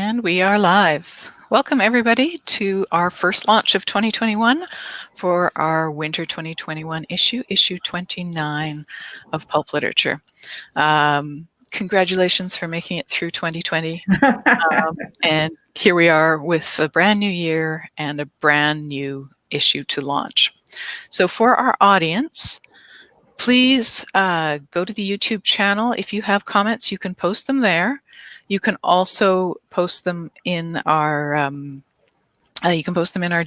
And we are live. Welcome everybody to our first launch of 2021 for our winter 2021 issue 29 of Pulp Literature. Congratulations for making it through 2020. And here we are with a brand new year and a brand new issue to launch. So for our audience, please go to the YouTube channel. If you have comments, you can post them there. You can also post them in our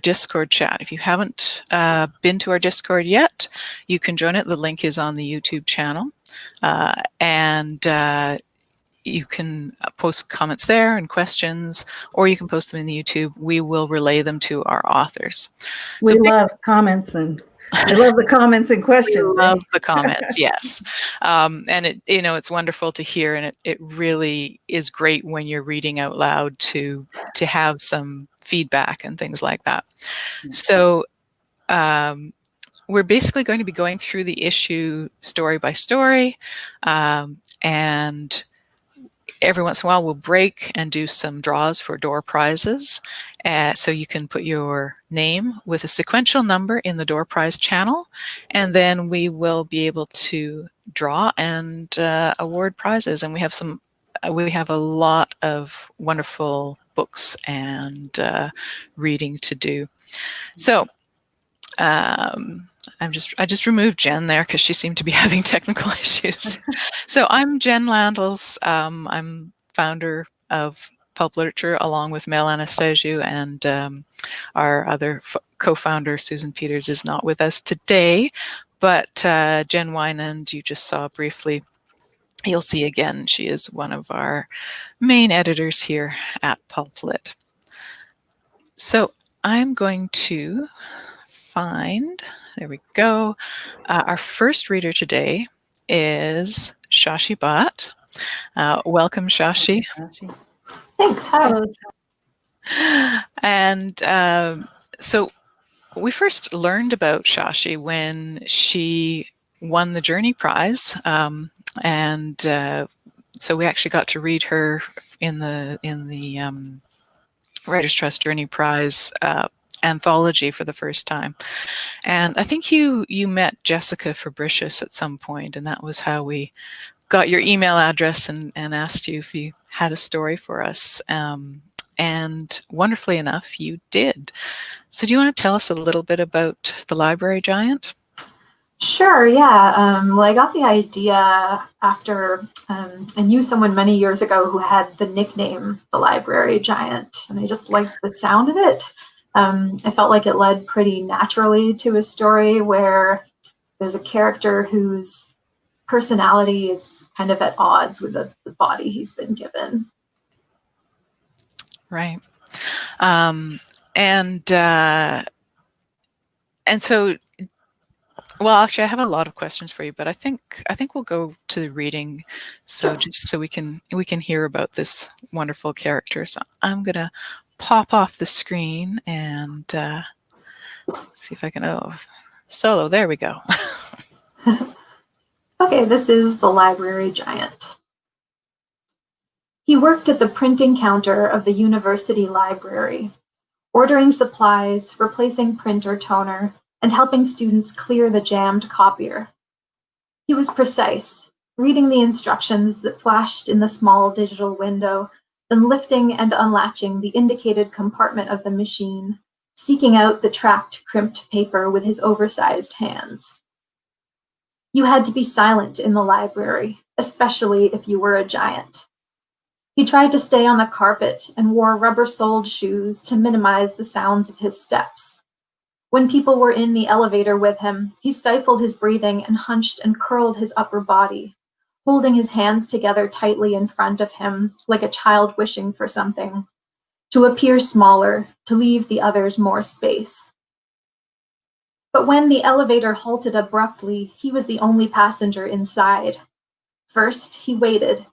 Discord chat. If you haven't been to our Discord yet, you can join it. The link is on the YouTube channel, and you can post comments there and questions, or you can post them in the YouTube. We will relay them to our authors. We love comments and I love the comments and questions. We love the comments, yes. And it's wonderful to hear, and it really is great when you're reading out loud to have some feedback and things like that. So we're basically going to be going through the issue story by story, and every once in a while we'll break and do some draws for door prizes. So you can put your name with a sequential number in the door prize channel, and then we will be able to draw and award prizes. And we have a lot of wonderful books and reading to do. So I just removed Jen there because she seemed to be having technical issues. So I'm Jen Landels. I'm founder of Pulp Literature along with Mel Anastasiou, and our other co-founder Susan Peters is not with us today, but Jen Wynand, you just saw briefly. You'll see again, she is one of our main editors here at Pulp Lit. So I'm going to find, there we go. Our first reader today is Shashi Bhat. Welcome, Shashi. Thanks. Hi. And so we first learned about Shashi when she won the Journey Prize, and so we actually got to read her in the Writers' Trust Journey Prize anthology for the first time. And I think you met Jessica Fabricius at some point, and that was how we got your email address and asked you if you had a story for us. And wonderfully enough, you did. So do you want to tell us a little bit about the Library Giant? Sure, yeah. Well, I got the idea after I knew someone many years ago who had the nickname the Library Giant, and I just liked the sound of it. I felt like it led pretty naturally to a story where there's a character whose personality is kind of at odds with the body he's been given. Right. And so, well, actually, I have a lot of questions for you, but I think we'll go to the reading, so just so we can hear about this wonderful character. So I'm gonna pop off the screen and see if I can. Oh, solo. There we go. Okay, this is the Library Giant. He worked at the printing counter of the university library, ordering supplies, replacing printer toner, and helping students clear the jammed copier. He was precise, reading the instructions that flashed in the small digital window, then lifting and unlatching the indicated compartment of the machine, seeking out the tracked, crimped paper with his oversized hands. You had to be silent in the library, especially if you were a giant. He tried to stay on the carpet and wore rubber-soled shoes to minimize the sounds of his steps. When people were in the elevator with him, he stifled his breathing and hunched and curled his upper body, holding his hands together tightly in front of him like a child wishing for something, to appear smaller, to leave the others more space. But when the elevator halted abruptly, he was the only passenger inside. First, he waited.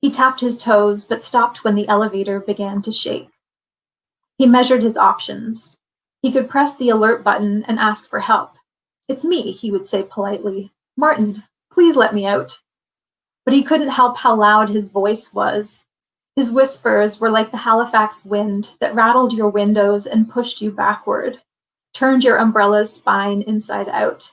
He tapped his toes, but stopped when the elevator began to shake. He measured his options. He could press the alert button and ask for help. "It's me," he would say politely. "Martin, please let me out." But he couldn't help how loud his voice was. His whispers were like the Halifax wind that rattled your windows and pushed you backward, turned your umbrella's spine inside out.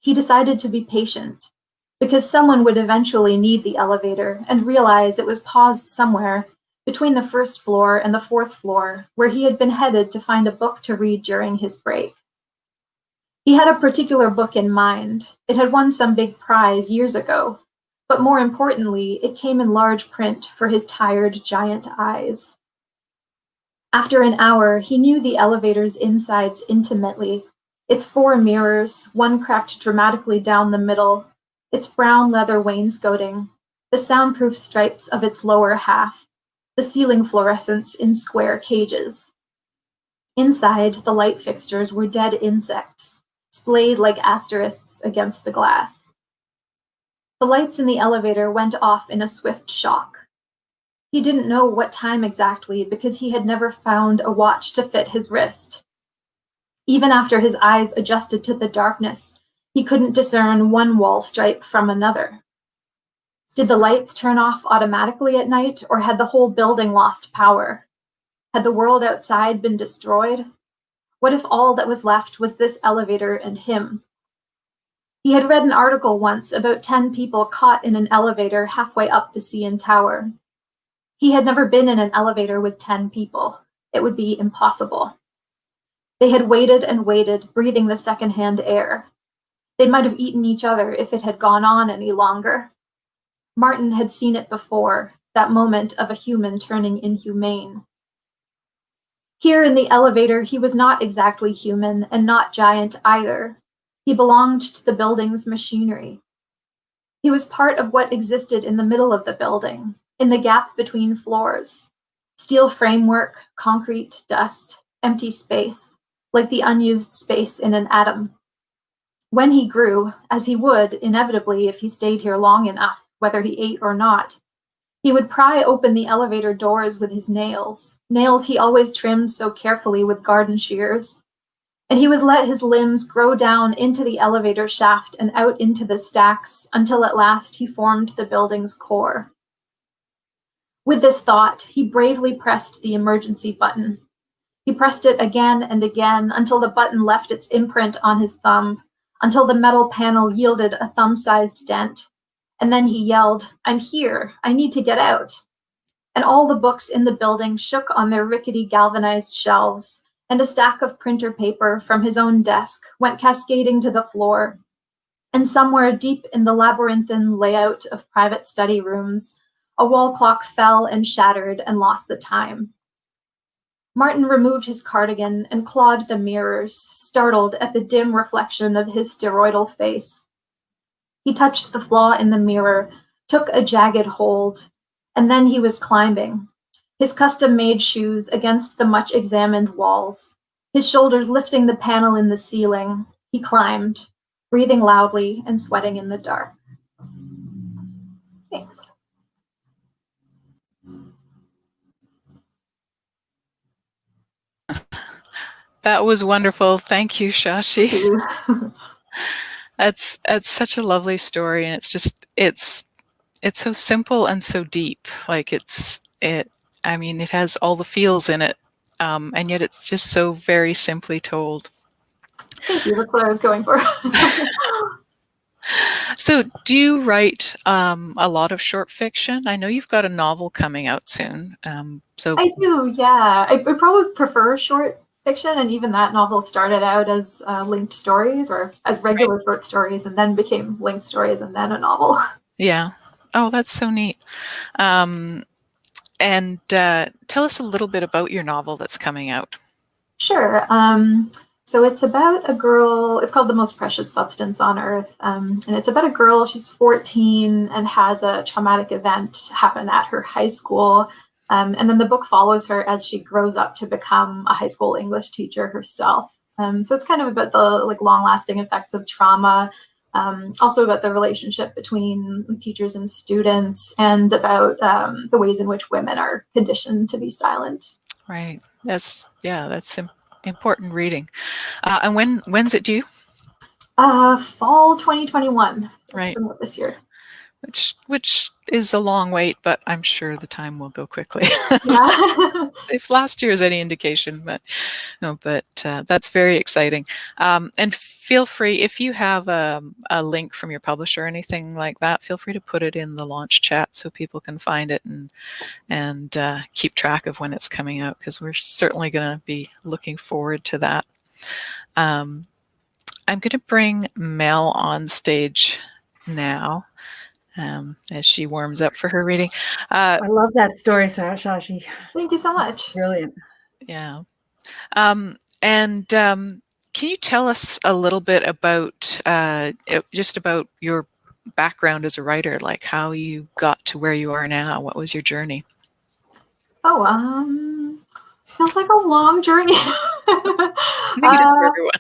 He decided to be patient, because someone would eventually need the elevator and realize it was paused somewhere between the first floor and the fourth floor, where he had been headed to find a book to read during his break. He had a particular book in mind. It had won some big prize years ago, but more importantly, it came in large print for his tired giant eyes. After an hour, he knew the elevator's insides intimately. Its 4 mirrors, one cracked dramatically down the middle, its brown leather wainscoting, the soundproof stripes of its lower half, the ceiling fluorescents in square cages. Inside, the light fixtures were dead insects, splayed like asterisks against the glass. The lights in the elevator went off in a swift shock. He didn't know what time exactly because he had never found a watch to fit his wrist. Even after his eyes adjusted to the darkness, he couldn't discern one wall stripe from another. Did the lights turn off automatically at night, or had the whole building lost power? Had the world outside been destroyed? What if all that was left was this elevator and him? He had read an article once about 10 people caught in an elevator halfway up the CN Tower. He had never been in an elevator with 10 people. It would be impossible. They had waited and waited, breathing the secondhand air. They might have eaten each other if it had gone on any longer. Martin had seen it before, that moment of a human turning inhumane. Here in the elevator, he was not exactly human and not giant either. He belonged to the building's machinery. He was part of what existed in the middle of the building, in the gap between floors. Steel framework, concrete, dust, empty space, like the unused space in an atom. When he grew, as he would inevitably if he stayed here long enough, whether he ate or not, he would pry open the elevator doors with his nails, nails he always trimmed so carefully with garden shears. And he would let his limbs grow down into the elevator shaft and out into the stacks until at last he formed the building's core. With this thought, he bravely pressed the emergency button. He pressed it again and again until the button left its imprint on his thumb, until the metal panel yielded a thumb-sized dent. And then he yelled, "I'm here, I need to get out." And all the books in the building shook on their rickety galvanized shelves, and a stack of printer paper from his own desk went cascading to the floor. And somewhere deep in the labyrinthine layout of private study rooms, a wall clock fell and shattered and lost the time. Martin removed his cardigan and clawed the mirrors, startled at the dim reflection of his steroidal face. He touched the flaw in the mirror, took a jagged hold, and then he was climbing, his custom-made shoes against the much-examined walls, his shoulders lifting the panel in the ceiling. He climbed, breathing loudly and sweating in the dark. Thanks. That was wonderful. Thank you, Shashi. That's such a lovely story, and it's so simple and so deep. Like it has all the feels in it, and yet it's just so very simply told. Thank you. That's what I was going for. So, do you write a lot of short fiction? I know you've got a novel coming out soon. I do, yeah. I probably prefer short fiction, and even that novel started out as linked stories or as regular short stories, and then became linked stories, and then a novel. Yeah. Oh, that's so neat. And tell us a little bit about your novel that's coming out. Sure. So it's about a girl. It's called The Most Precious Substance on Earth, and it's about a girl. She's 14 and has a traumatic event happen at her high school. And then the book follows her as she grows up to become a high school English teacher herself. So it's kind of about the long-lasting effects of trauma, also about the relationship between teachers and students, and about the ways in which women are conditioned to be silent. Right. That's important reading. And when's it due? Fall 2021. Right. This year. Which is a long wait, but I'm sure the time will go quickly. Yeah. If last year is any indication, but no, but that's very exciting. And feel free, if you have a link from your publisher or anything like that, feel free to put it in the launch chat so people can find it and keep track of when it's coming out, because we're certainly going to be looking forward to that. I'm going to bring Mel on stage now. As she warms up for her reading. I love that story, Shashi. Thank you so much. Brilliant. Yeah. Can you tell us a little bit about just about your background as a writer, like how you got to where you are now? What was your journey? Oh, feels like a long journey. I think it is for everyone.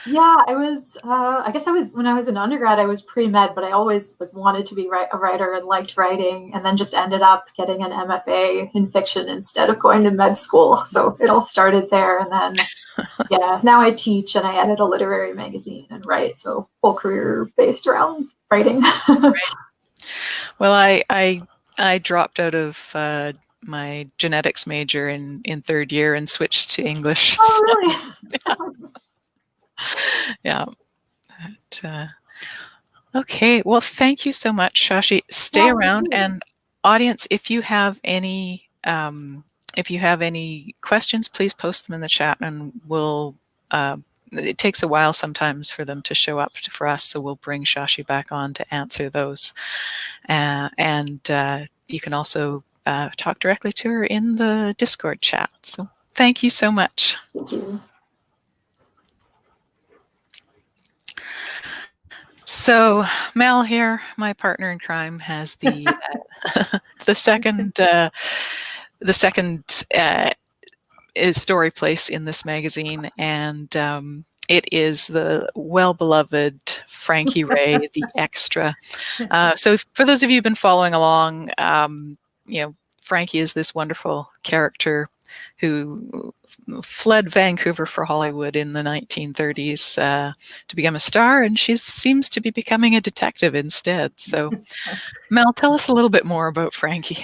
Yeah, I guess when I was an undergrad, I was pre-med, but I always wanted to be a writer and liked writing, and then just ended up getting an MFA in fiction instead of going to med school. So it all started there. And then, yeah, now I teach and I edit a literary magazine and write. So whole career based around writing. Right. Well, I dropped out of my genetics major in third year and switched to English. Oh, really? Yeah. But, okay. Well, thank you so much, Shashi. Stay around, and audience, if you have any questions, please post them in the chat, and we'll. It takes a while sometimes for them to show up for us, so we'll bring Shashi back on to answer those. And you can also talk directly to her in the Discord chat. So thank you so much. Thank you. So Mel here, my partner in crime, has the the second story place in this magazine, and it is the well-beloved Frankie Ray, the extra. So for those of you who've been following along, Frankie is this wonderful character who fled Vancouver for Hollywood in the 1930s to become a star, and she seems to be becoming a detective instead. So, Mel, tell us a little bit more about Frankie.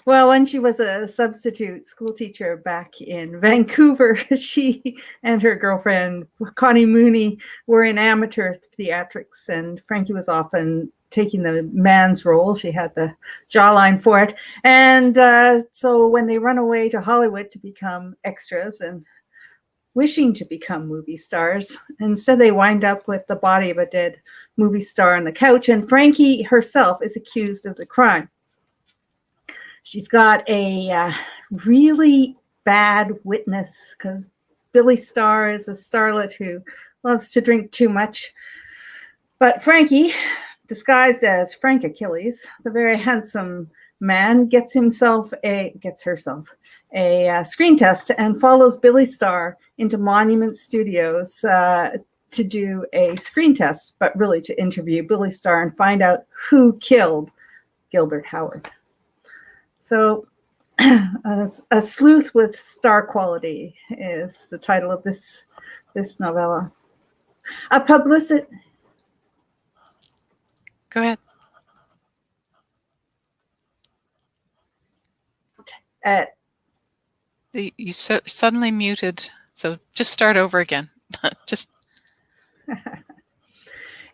Well, when she was a substitute school teacher back in Vancouver, she and her girlfriend, Connie Mooney, were in amateur theatrics, and Frankie was often taking the man's role. She had the jawline for it. And so when they run away to Hollywood to become extras and wishing to become movie stars, instead they wind up with the body of a dead movie star on the couch, and Frankie herself is accused of the crime. She's got a really bad witness because Billy Starr is a starlet who loves to drink too much. But Frankie, disguised as Frank Achilles, the very handsome man, gets herself a screen test and follows Billy Starr into Monument Studios to do a screen test, but really to interview Billy Starr and find out who killed Gilbert Howard. So a sleuth with star quality is the title of this novella. A publicity. Go ahead. You suddenly muted, so just start over again. Just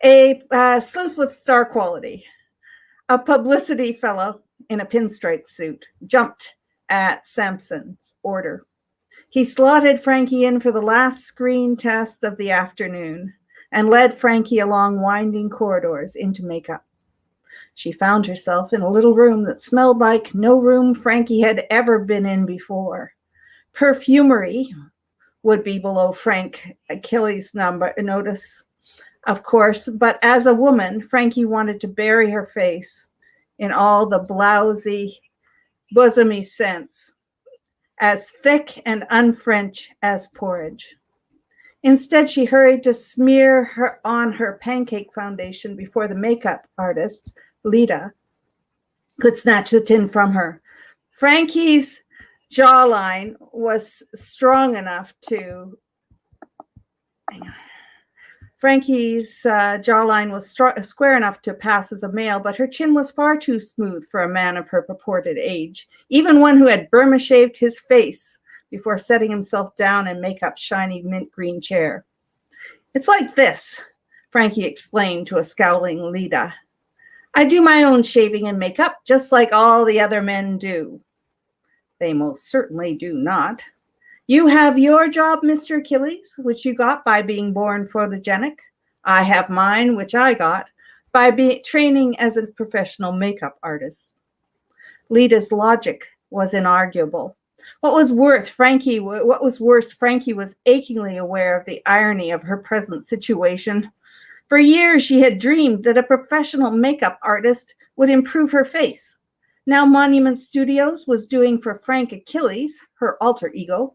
a sleuth with star quality. A publicity fellow in a pinstripe suit jumped at Sampson's order. He slotted Frankie in for the last screen test of the afternoon and led Frankie along winding corridors into makeup. She found herself in a little room that smelled like no room Frankie had ever been in before. Perfumery would be below Frank Achilles' notice, of course, but as a woman, Frankie wanted to bury her face in all the blousy, bosomy scents, as thick and unfrench as porridge. Instead, she hurried to smear on her pancake foundation before the makeup artist, Lita, could snatch the tin from her. Frankie's jawline was strong enough to Frankie's jawline was square enough to pass as a male, but her chin was far too smooth for a man of her purported age, even one who had Burma shaved his face before setting himself down in Makeup's shiny mint green chair. "It's like this," Frankie explained to a scowling Lida. "I do my own shaving and makeup, just like all the other men do." "They most certainly do not. You have your job, Mr. Achilles, which you got by being born photogenic. I have mine, which I got by training as a professional makeup artist." Lida's logic was inarguable. What was worse, Frankie was achingly aware of the irony of her present situation. For years, she had dreamed that a professional makeup artist would improve her face. Now Monument Studios was doing for Frank Achilles, her alter ego,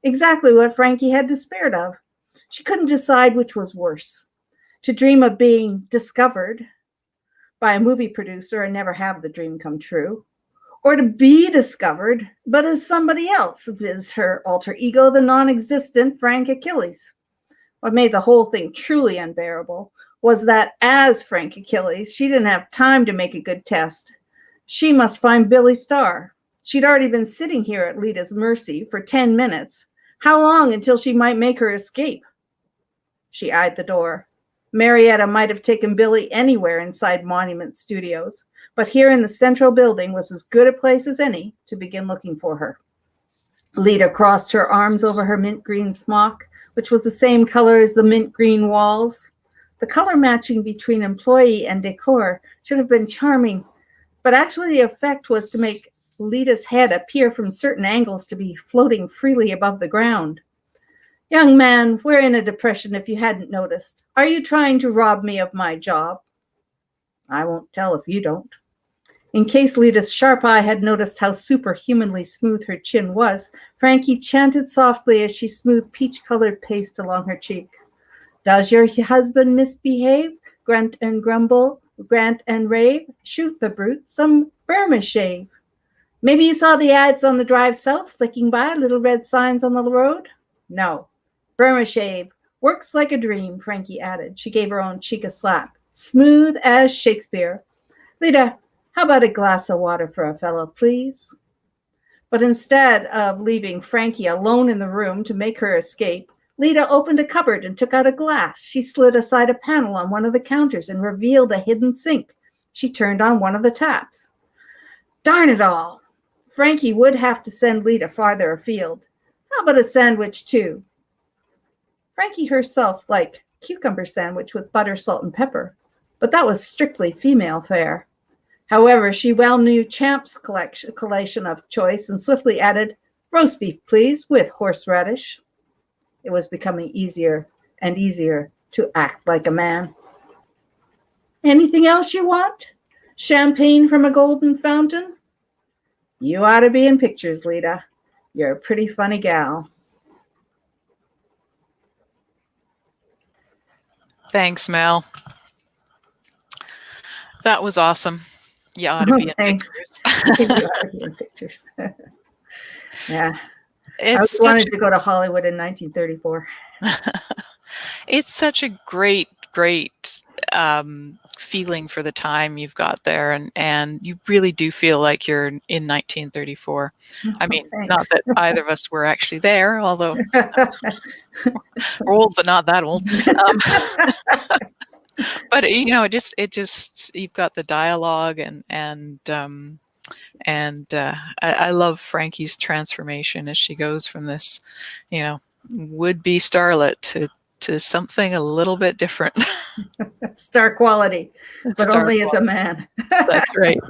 exactly what Frankie had despaired of. She couldn't decide which was worse: to dream of being discovered by a movie producer and never have the dream come true, or to be discovered, but as somebody else, viz. Her alter ego, the non-existent Frank Achilles. What made the whole thing truly unbearable was that as Frank Achilles, she didn't have time to make a good test. She must find Billy Starr. She'd already been sitting here at Lida's mercy for 10 minutes. How long until she might make her escape? She eyed the door. Marietta might have taken Billy anywhere inside Monument Studios, but here in the central building was as good a place as any to begin looking for her. Lida crossed her arms over her mint green smock, which was the same color as the mint green walls. The color matching between employee and decor should have been charming, but actually the effect was to make Lida's head appear from certain angles to be floating freely above the ground. "Young man, we're in a depression if you hadn't noticed. Are you trying to rob me of my job?" "I won't tell if you don't." In case Lida's sharp eye had noticed how superhumanly smooth her chin was, Frankie chanted softly as she smoothed peach-colored paste along her cheek. "Does your husband misbehave, grunt and grumble, grant and rave? Shoot the brute some Burma shave. Maybe you saw the ads on the drive south flicking by, little red signs on the road?" "No. Burma shave. Works like a dream," Frankie added. She gave her own cheek a slap. "Smooth as Shakespeare. Lida, how about a glass of water for a fellow, please?" But instead of leaving Frankie alone in the room to make her escape, Lida opened a cupboard and took out a glass. She slid aside a panel on one of the counters and revealed a hidden sink. She turned on one of the taps. Darn it all! Frankie would have to send Lida farther afield. How about a sandwich, too? Frankie herself liked cucumber sandwich with butter, salt, and pepper, but that was strictly female fare. However, she well knew Champ's collation of choice and swiftly added, "Roast beef, please, with horseradish." It was becoming easier and easier to act like a man. "Anything else you want? Champagne from a golden fountain?" "You ought to be in pictures, Lida. You're a pretty funny gal." Thanks, Mel. That was awesome. You ought to be in Thanks. pictures. You ought to be in pictures. Yeah. I It's wanted to go to Hollywood in 1934. it's such a great feeling for the time you've got there, and you really do feel like you're in 1934. I mean, Thanks. not that either of us were actually there, although we're old, but not that old. But you know, it just you've got the dialogue and I love Frankie's transformation as she goes from this, you know, would-be starlet to something a little bit different. Star quality, but Star only as a quality. man. That's right.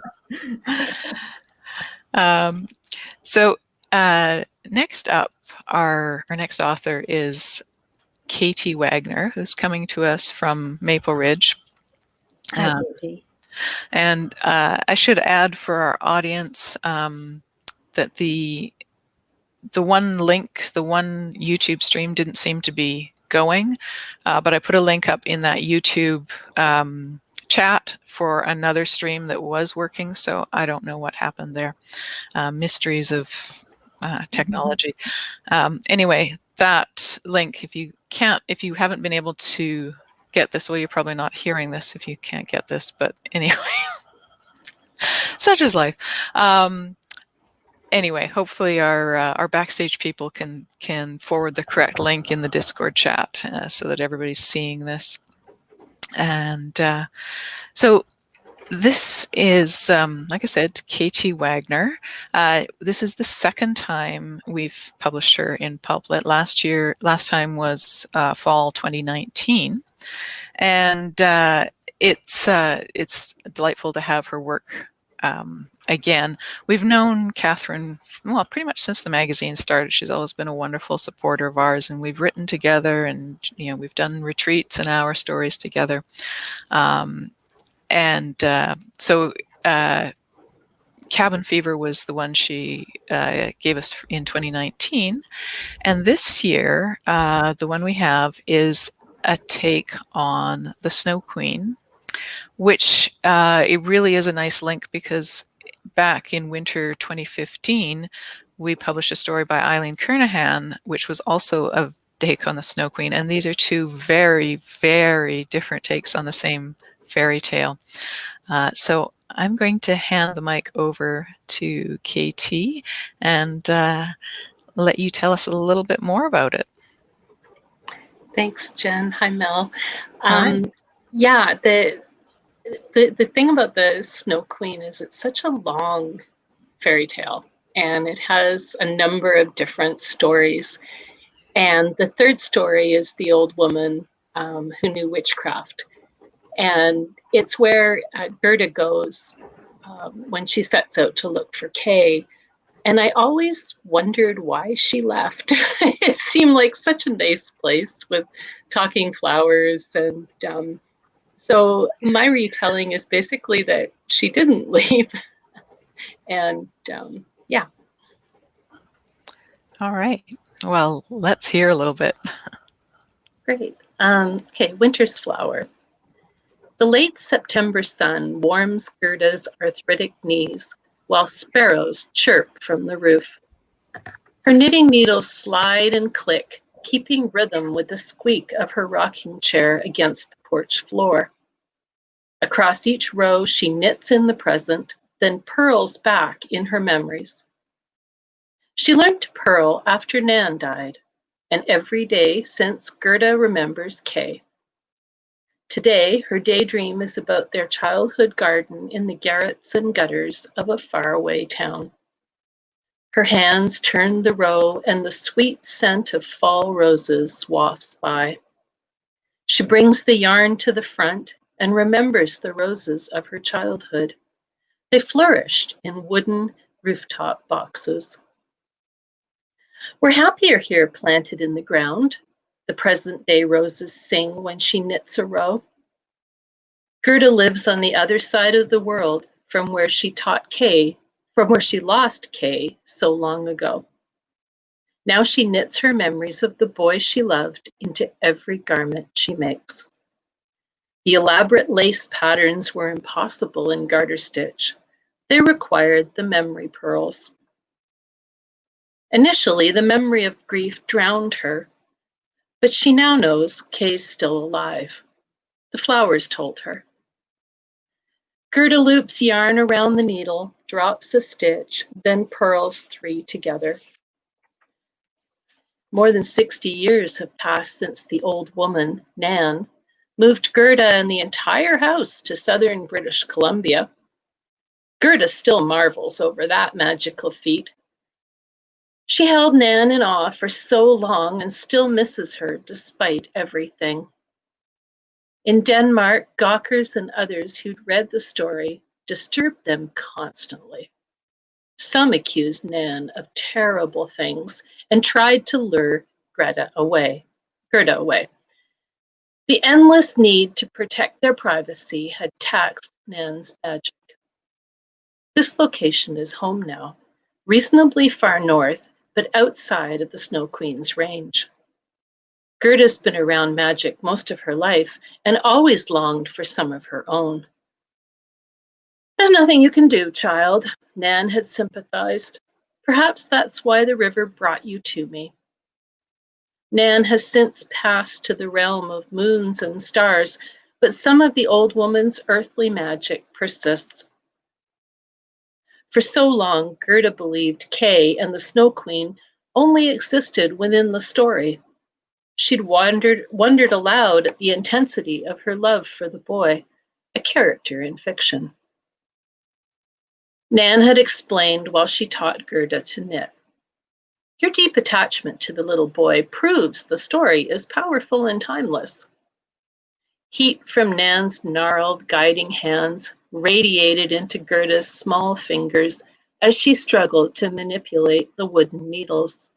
So next up, our next author is KT Wagner, who's coming to us from Maple Ridge. And I should add for our audience that the one link, the one YouTube stream didn't seem to be going, but I put a link up in that YouTube chat for another stream that was working, so I don't know what happened there. Mysteries of technology. Anyway, that link, if you haven't been able to get this. Well, you're probably not hearing this if you can't get this, but anyway, such is life. Anyway, hopefully our backstage people can forward the correct link in the Discord chat so that everybody's seeing this. And so this is, like I said, KT Wagner. This is the second time we've published her in Pulplet. Last time was fall 2019, and it's delightful to have her work again. We've known Catherine, well, pretty much since the magazine started. She's always been a wonderful supporter of ours, and we've written together, and we've done retreats and hour stories together. So Cabin Fever was the one she gave us in 2019. And this year, the one we have is a take on the Snow Queen, which it really is a nice link because back in winter 2015, we published a story by Eileen Kernahan, which was also a take on the Snow Queen. And these are two very, very different takes on the same fairy tale. So I'm going to hand the mic over to KT and let you tell us a little bit more about it. Thanks, Jen. Hi, Mel. Hi. Yeah, the thing about the Snow Queen is it's such a long fairy tale, and it has a number of different stories. And the third story is the old woman who knew witchcraft. And it's where Gerda goes when she sets out to look for Kay. And I always wondered why she left. It seemed like such a nice place with talking flowers. And so my retelling is basically that she didn't leave. And yeah. All right. Well, let's hear a little bit. Great. Okay, Winter's Flower. The late September sun warms Gerda's arthritic knees while sparrows chirp from the roof. Her knitting needles slide and click, keeping rhythm with the squeak of her rocking chair against the porch floor. Across each row, she knits in the present, then purls back in her memories. She learned to purl after Nan died, and every day since Gerda remembers Kay. Today, her daydream is about their childhood garden in the garrets and gutters of a faraway town. Her hands turn the row and the sweet scent of fall roses wafts by. She brings the yarn to the front and remembers the roses of her childhood. They flourished in wooden rooftop boxes. We're happier here planted in the ground, the present-day roses sing when she knits a row. Gerda lives on the other side of the world from where she lost Kay so long ago. Now she knits her memories of the boy she loved into every garment she makes. The elaborate lace patterns were impossible in garter stitch. They required the memory pearls. Initially, the memory of grief drowned her, but she now knows Kay's still alive. The flowers told her. Gerda loops yarn around the needle, drops a stitch, then purls 3 together. More than 60 years have passed since the old woman, Nan, moved Gerda and the entire house to southern British Columbia. Gerda still marvels over that magical feat. She held Nan in awe for so long and still misses her despite everything. In Denmark, gawkers and others who'd read the story disturbed them constantly. Some accused Nan of terrible things and tried to lure Gerda away. The endless need to protect their privacy had taxed Nan's magic. This location is home now, reasonably far north, but outside of the Snow Queen's range. Gerda's been around magic most of her life and always longed for some of her own. There's nothing you can do, child, Nan had sympathized. Perhaps that's why the river brought you to me. Nan has since passed to the realm of moons and stars, but some of the old woman's earthly magic persists. For so long, Gerda believed Kay and the Snow Queen only existed within the story. She'd wondered aloud at the intensity of her love for the boy, a character in fiction. Nan had explained while she taught Gerda to knit. Your deep attachment to the little boy proves the story is powerful and timeless. Heat from Nan's gnarled, guiding hands radiated into Gerda's small fingers as she struggled to manipulate the wooden needles.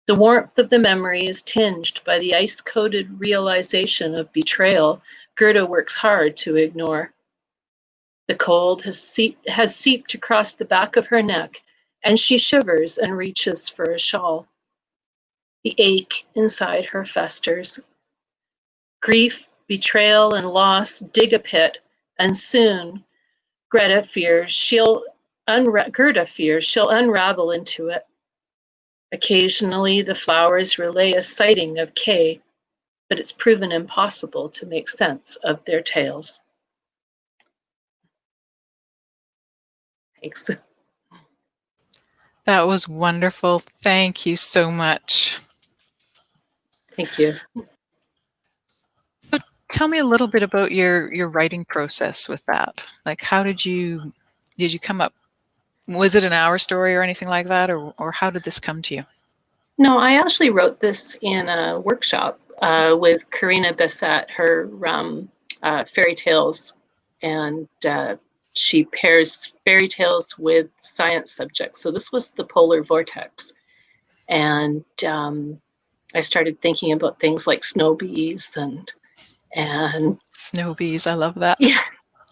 The warmth of the memory is tinged by the ice-coated realization of betrayal Gerda works hard to ignore. The cold has seeped across the back of her neck, and she shivers and reaches for a shawl. The ache inside her festers. Grief, betrayal, and loss dig a pit, and soon Gerda fears she'll unravel into it. Occasionally, the flowers relay a sighting of Kay, but it's proven impossible to make sense of their tales. Thanks. That was wonderful. Thank you so much. Thank you. So tell me a little bit about your writing process with that. Like, how did you come up? Was it an hour story or anything like that, or how did this come to you? No, I actually wrote this in a workshop with Karina Bessette, her fairy tales, and she pairs fairy tales with science subjects. So this was the polar vortex. And I started thinking about things like snow bees and Snow bees, I love that. Yeah.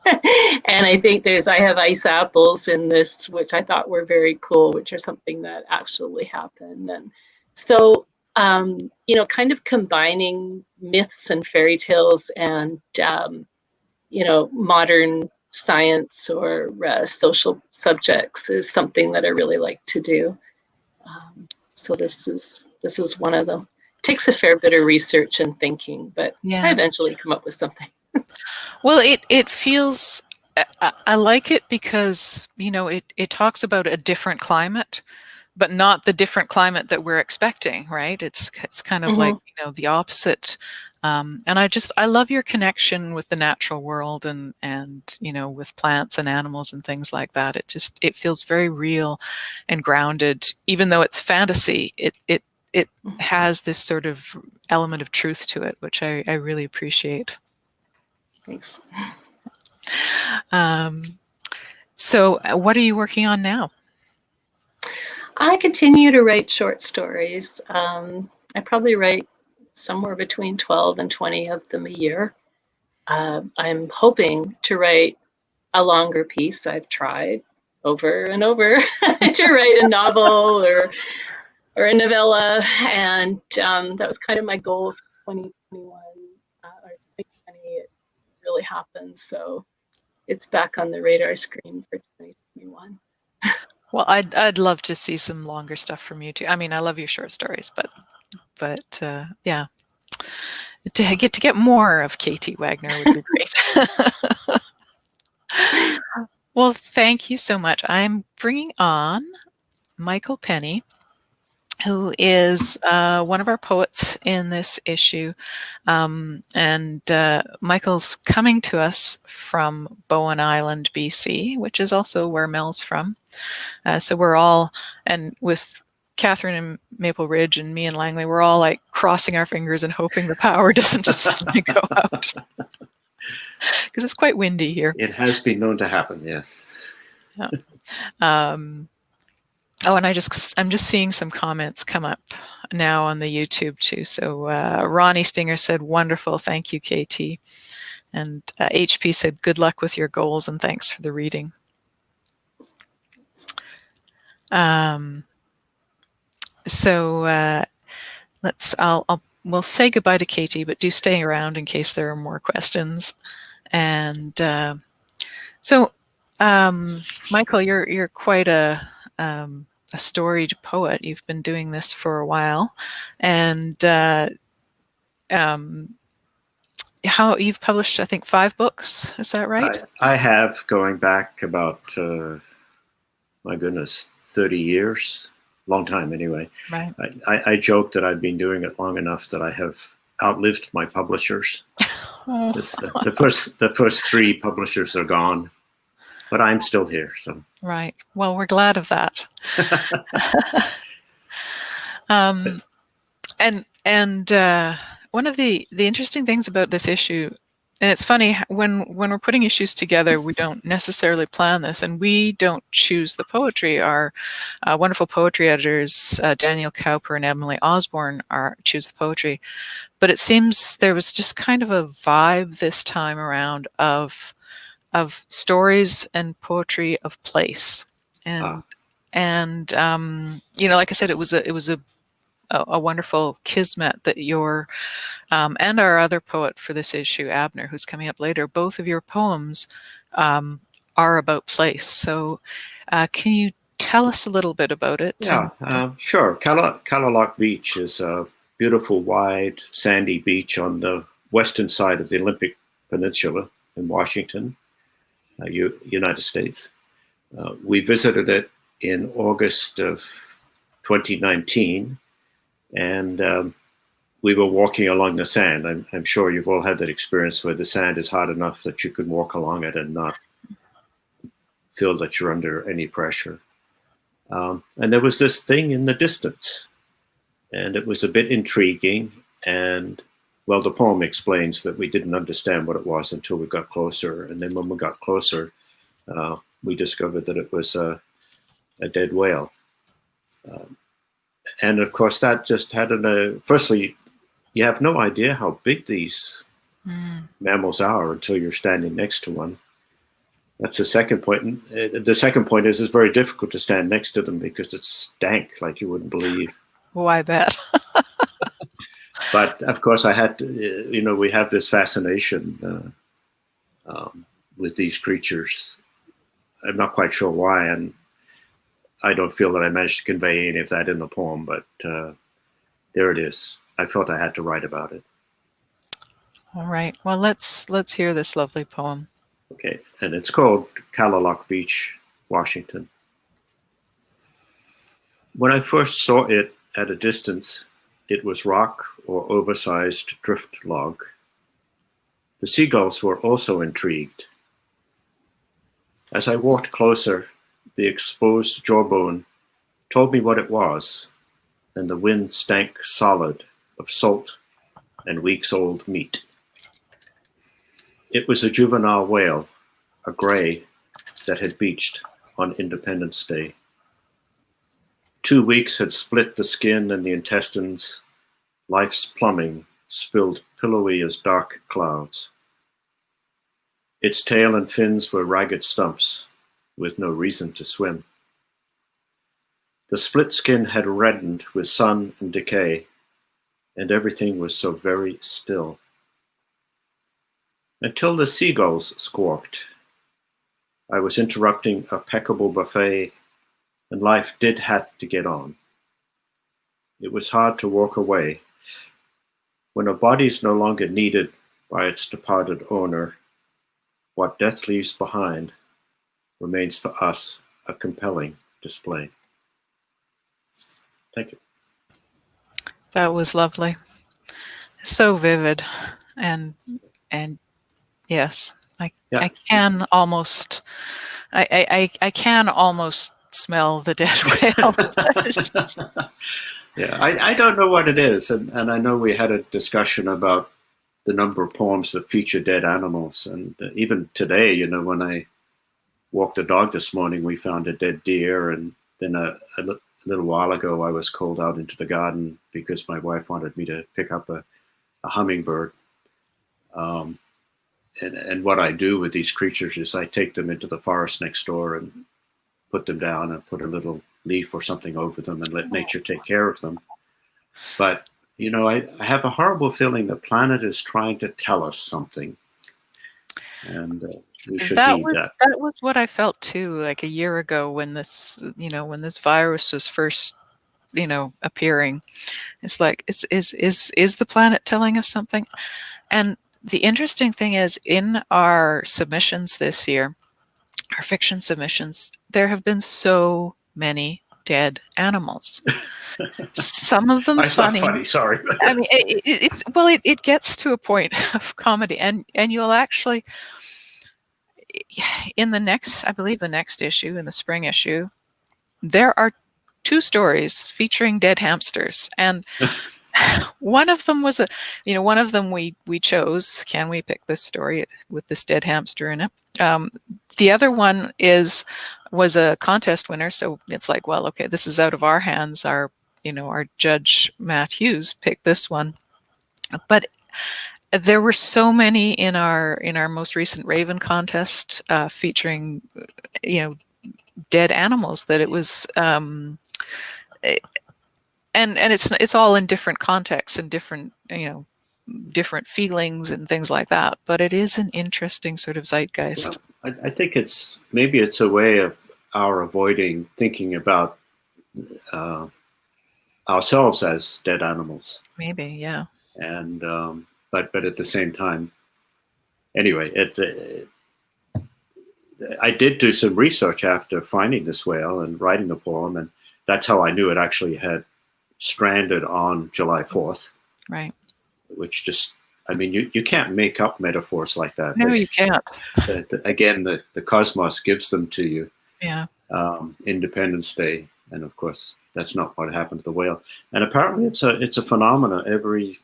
And I think I have ice apples in this, which I thought were very cool, which are something that actually happened. And so, kind of combining myths and fairy tales and, modern science or social subjects is something that I really like to do. So this is one of them. It takes a fair bit of research and thinking, but Yeah. I eventually come up with something. Well, it feels, I like it because, it talks about a different climate, but not the different climate that we're expecting, right? It's kind of like, the opposite. And I love your connection with the natural world and with plants and animals and things like that. It feels very real and grounded, even though it's fantasy. It has this sort of element of truth to it, which I really appreciate. Thanks. So what are you working on now? I continue to write short stories. I probably write somewhere between 12 and 20 of them a year. I'm hoping to write a longer piece. I've tried over and over to write a novel or a novella, and that was kind of my goal for 2021 or 2020. It really happened, so it's back on the radar screen for 2021. Well, I'd love to see some longer stuff from you too. I mean, I love your short stories, but yeah, to get more of KT Wagner would be great. Well, thank you so much. I'm bringing on Michael Penney, who is one of our poets in this issue. And Michael's coming to us from Bowen Island, BC, which is also where Mel's from. So we're all, and with Catherine and Maple Ridge and me and Langley, we're all like crossing our fingers and hoping the power doesn't just suddenly go out. Because it's quite windy here. It has been known to happen, yes. Yeah. And I'm just seeing some comments come up now on the YouTube too. So Ronnie Stinger said, "Wonderful, thank you, KT." And HP said, "Good luck with your goals and thanks for the reading." So we'll say goodbye to KT, but do stay around in case there are more questions. And so, Michael, you're quite a a storied poet. You've been doing this for a while, and how you've published, I think, 5 books. Is that right? I have, going back about, my goodness, 30 years. Long time, anyway. Right. I joke that I've been doing it long enough that I have outlived my publishers. The first 3 publishers are gone, but I'm still here. So Right. Well, we're glad of that. And one of the interesting things about this issue, and it's funny, when we're putting issues together, we don't necessarily plan this, and we don't choose the poetry. Our wonderful poetry editors, Daniel Cowper and Emily Osborne, choose the poetry. But it seems there was just kind of a vibe this time around of stories and poetry of place, and like I said, it was a wonderful kismet that your and our other poet for this issue, Abner, who's coming up later, both of your poems are about place. So can you tell us a little bit about it? Yeah, sure. Kalaloch Beach is a beautiful, wide, sandy beach on the western side of the Olympic Peninsula in Washington, United States. We visited it in August of 2019, and we were walking along the sand. I'm sure you've all had that experience where the sand is hard enough that you can walk along it and not feel that you're under any pressure. And there was this thing in the distance, and it was a bit intriguing. And, well, the poem explains that we didn't understand what it was until we got closer. And then when we got closer, we discovered that it was a dead whale. And of course, that just had firstly, you have no idea how big these mammals are until you're standing next to one. That's the second point. And the second point is it's very difficult to stand next to them because it stank like you wouldn't believe. Oh, I bet. But of course, I had to, we have this fascination with these creatures. I'm not quite sure why, and I don't feel that I managed to convey any of that in the poem, but there it is. I felt I had to write about it. All right. Well, let's hear this lovely poem. Okay, and it's called Kalaloch Beach, Washington. When I first saw it at a distance, it was rock or oversized drift log. The seagulls were also intrigued. As I walked closer, the exposed jawbone told me what it was, and the wind stank solid of salt and weeks-old meat. It was a juvenile whale, a gray, that had beached on Independence Day. 2 weeks had split the skin and the intestines. Life's plumbing spilled pillowy as dark clouds. Its tail and fins were ragged stumps with no reason to swim. The split skin had reddened with sun and decay, and everything was so very still. Until the seagulls squawked. I was interrupting a peccable buffet, and life did have to get on. It was hard to walk away. When a body's no longer needed by its departed owner, what death leaves behind remains for us a compelling display. Thank you. That was lovely. So vivid, and yes, I can almost smell the dead whale. Yeah, I don't know what it is, and I know we had a discussion about the number of poems that feature dead animals, and even today, when I walked the dog this morning, we found a dead deer, and then a little while ago I was called out into the garden because my wife wanted me to pick up a hummingbird. And what I do with these creatures is I take them into the forest next door and put them down and put a little leaf or something over them and let nature take care of them. But, I have a horrible feeling the planet is trying to tell us something. And We should That heed was that. that was what I felt too, like a year ago when this virus was first, appearing. It's like, is the planet telling us something? And the interesting thing is, in our submissions this year, our fiction submissions, there have been so many dead animals. Some of them It's not funny. funny, sorry. I mean, it gets to a point of comedy, and you'll actually, in the next, I believe the next issue, in the spring issue, there are 2 stories featuring dead hamsters, and one of them was one of them we chose. Can we pick this story with this dead hamster in it? The other one was a contest winner, so it's like, well, okay, this is out of our hands. Our judge Matt Hughes picked this one, but there were so many in our most recent Raven contest featuring dead animals that it was. And it's all in different contexts and different different feelings and things like that. But it is an interesting sort of zeitgeist. Well, I think it's a way of our avoiding thinking about ourselves as dead animals. Maybe, yeah. And but at the same time, anyway, I did do some research after finding this whale and writing the poem, and that's how I knew it actually had stranded on July 4th. Right. Which just, I mean, you can't make up metaphors like that. No, you can't. Again, the cosmos gives them to you. Yeah. Independence Day, and of course, that's not what happened to the whale. And apparently, it's a phenomenon every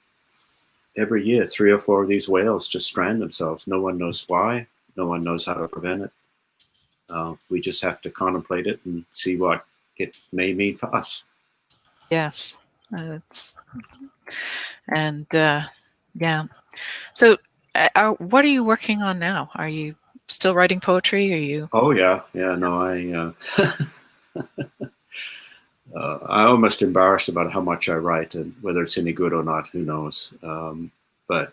year. 3 or 4 of these whales just strand themselves. No one knows why. No one knows how to prevent it. We just have to contemplate it and see what it may mean for us. Yes, yeah. So, what are you working on now? Are you still writing poetry? Are you? Oh yeah. No, I'm almost embarrassed about how much I write, and whether it's any good or not, who knows. But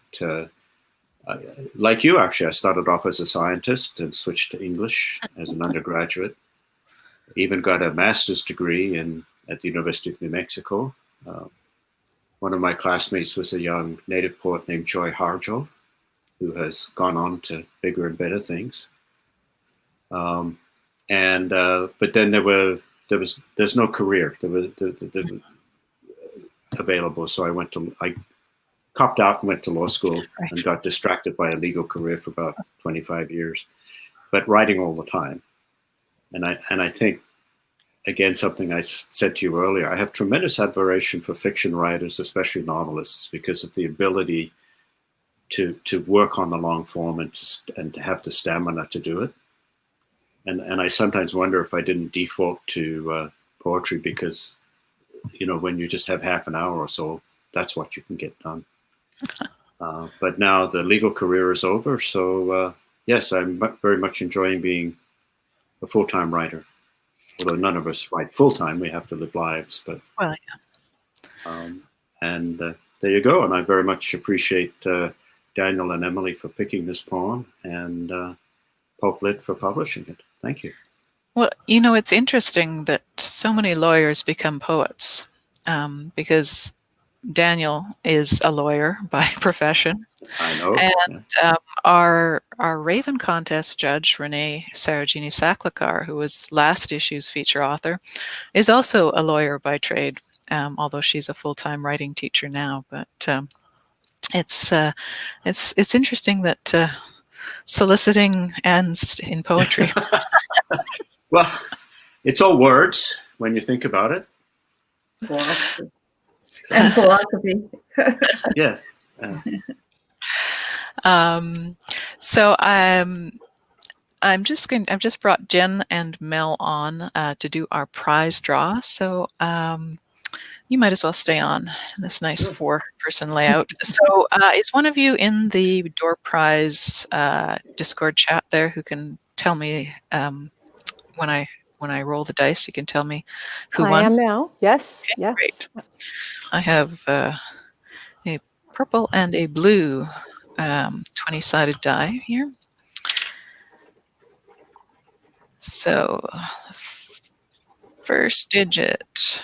like you, actually, I started off as a scientist and switched to English as an undergraduate. Even got a master's degree at the University of New Mexico. One of my classmates was a young native poet named Joy Harjo, who has gone on to bigger and better things. But then there's no career available, so I copped out and went to law school and got distracted by a legal career for about 25 years, but writing all the time. And I think, again, something I said to you earlier, I have tremendous admiration for fiction writers, especially novelists, because of the ability to work on the long form and to have the stamina to do it. And I sometimes wonder if I didn't default to poetry because, when you just have half an hour or so, that's what you can get done. But now the legal career is over, so yes, I'm very much enjoying being a full-time writer. Although none of us write full-time, we have to live lives. But well, yeah. And there you go. And I very much appreciate Daniel and Emily for picking this poem, and Pulp Lit for publishing it. Thank you. Well, it's interesting that so many lawyers become poets, because Daniel is a lawyer by profession. I know. And our Raven contest judge, Renee Sarajini Saklakar, who was last issue's feature author, is also a lawyer by trade, although she's a full-time writing teacher now. But it's interesting that soliciting ends in poetry. Well, it's all words when you think about it. Philosophy. And philosophy. Yes. So I've just brought Jen and Mel on to do our prize draw. So you might as well stay on in this nice 4-person layout. So is one of you in the Door Prize Discord chat there who can tell me when I roll the dice? You can tell me who won. I am now. Yes. Okay, yes. Great. I have a purple and a blue 20-sided die here. So first digit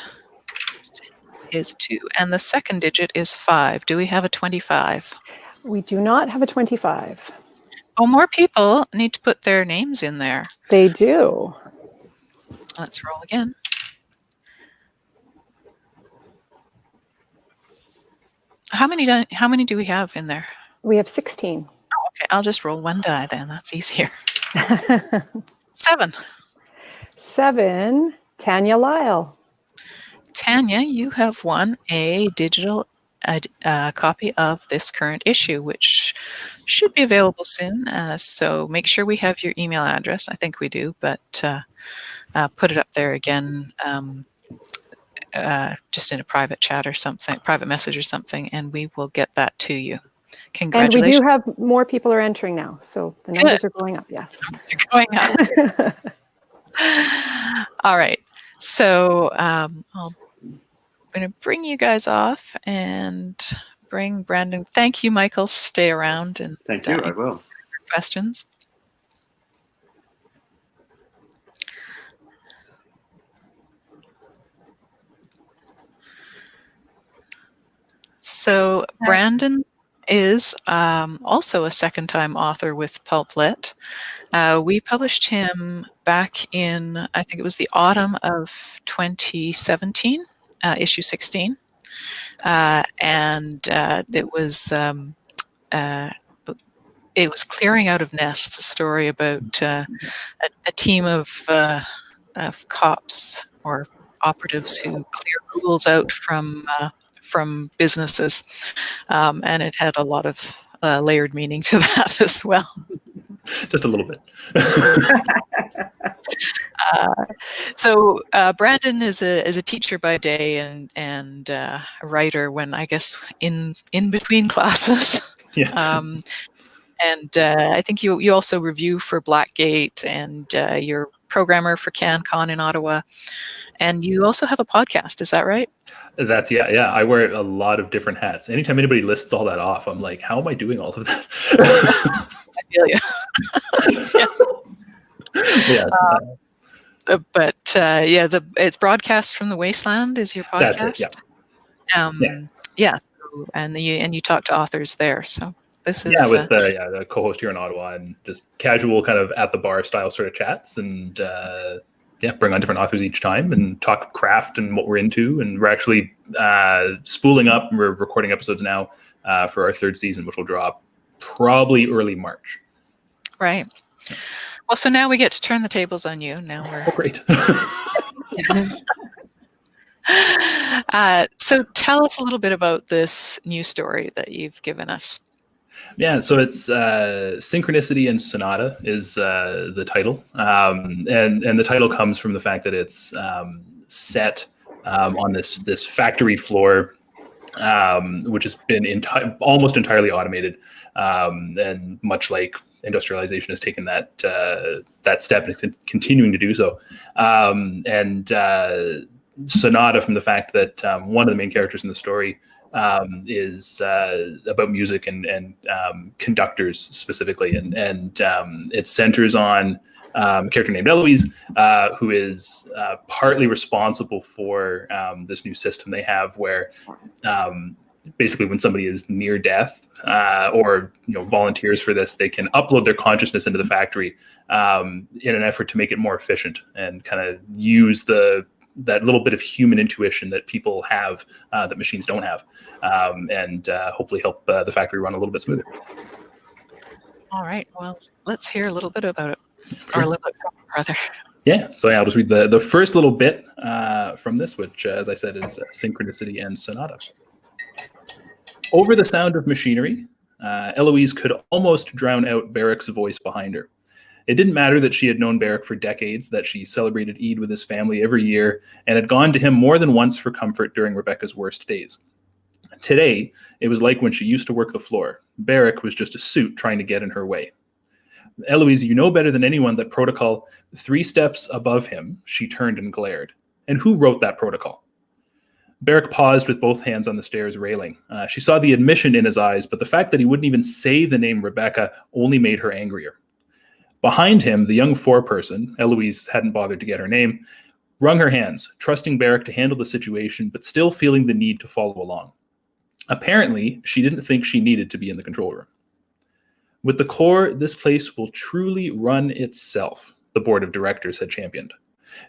is 2, and the second digit is 5. Do we have a 25? We do not have a 25. Oh, more people need to put their names in there. They do. Let's roll again. How many do we have in there? We have 16. Oh, okay, I'll just roll one die then. That's easier. 7. 7, Tanya Lyle. Tanya, you have won a digital copy of this current issue, which should be available soon. So make sure we have your email address. I think we do, but put it up there again, just in a private chat or something, private message or something, and we will get that to you. Congratulations. And we do have more people are entering now, so the numbers are going up, yes. They're going up. All right. So I'm going to bring you guys off and bring Brandon. Thank you, Michael. Stay around and Thank you. I will. Questions. So Brandon is also a second-time author with Pulp Lit. We published him back in, I think it was the autumn of 2017, issue 16. And it was Clearing Out of Nests, a story about a team of cops or operatives who clear ghouls out from businesses, and it had a lot of layered meaning to that as well. Just a little bit. So Brandon is a teacher by day and a writer when, I guess, in between classes. Yeah. And I think you also review for Blackgate, and you're programmer for CanCon in Ottawa, and you also have a podcast. Is that right? That's yeah. I wear a lot of different hats. Anytime anybody lists all that off, I'm like, how am I doing all of that? I feel you. Yeah. But it's Broadcast from the Wasteland is your podcast. That's it. Yeah. Yeah. So, and you talk to authors there. So this is with the co-host here in Ottawa, and just casual kind of at the bar style sort of chats, and bring on different authors each time and talk craft and what we're into. And we're actually spooling up. We're recording episodes now for our 3rd season, which will drop probably early March. Right. Well, so now we get to turn the tables on you. Now we're great. So tell us a little bit about this new story that you've given us. Yeah, so it's Synchronicity and Sonata is the title, and the title comes from the fact that it's set on this factory floor, which has been almost entirely automated, and much like industrialization has taken that step and is continuing to do so. And Sonata, from the fact that one of the main characters in the story is about music and conductors specifically, and it centers on a character named Eloise, who is partly responsible for this new system they have, where basically when somebody is near death or volunteers for this, they can upload their consciousness into the factory in an effort to make it more efficient and kind of use that little bit of human intuition that people have that machines don't have, and hopefully help the factory run a little bit smoother. All right. Well, let's hear a little bit about it, or a little bit from it, rather. Yeah. So I'll just read the first little bit from this, which, as I said, is Synchronicity and Sonata. Over the sound of machinery, Eloise could almost drown out Barrick's voice behind her. It didn't matter that she had known Barrick for decades, that she celebrated Eid with his family every year, and had gone to him more than once for comfort during Rebecca's worst days. Today, it was like when she used to work the floor. Barrick was just a suit trying to get in her way. Eloise, you know better than anyone that protocol 3 steps above him. She turned and glared. And who wrote that protocol? Barrick paused with both hands on the stairs railing. She saw the admission in his eyes, but the fact that he wouldn't even say the name Rebecca only made her angrier. Behind him, the young foreperson, Eloise hadn't bothered to get her name, wrung her hands, trusting Barrick to handle the situation, but still feeling the need to follow along. Apparently, she didn't think she needed to be in the control room. With the core, this place will truly run itself, the board of directors had championed.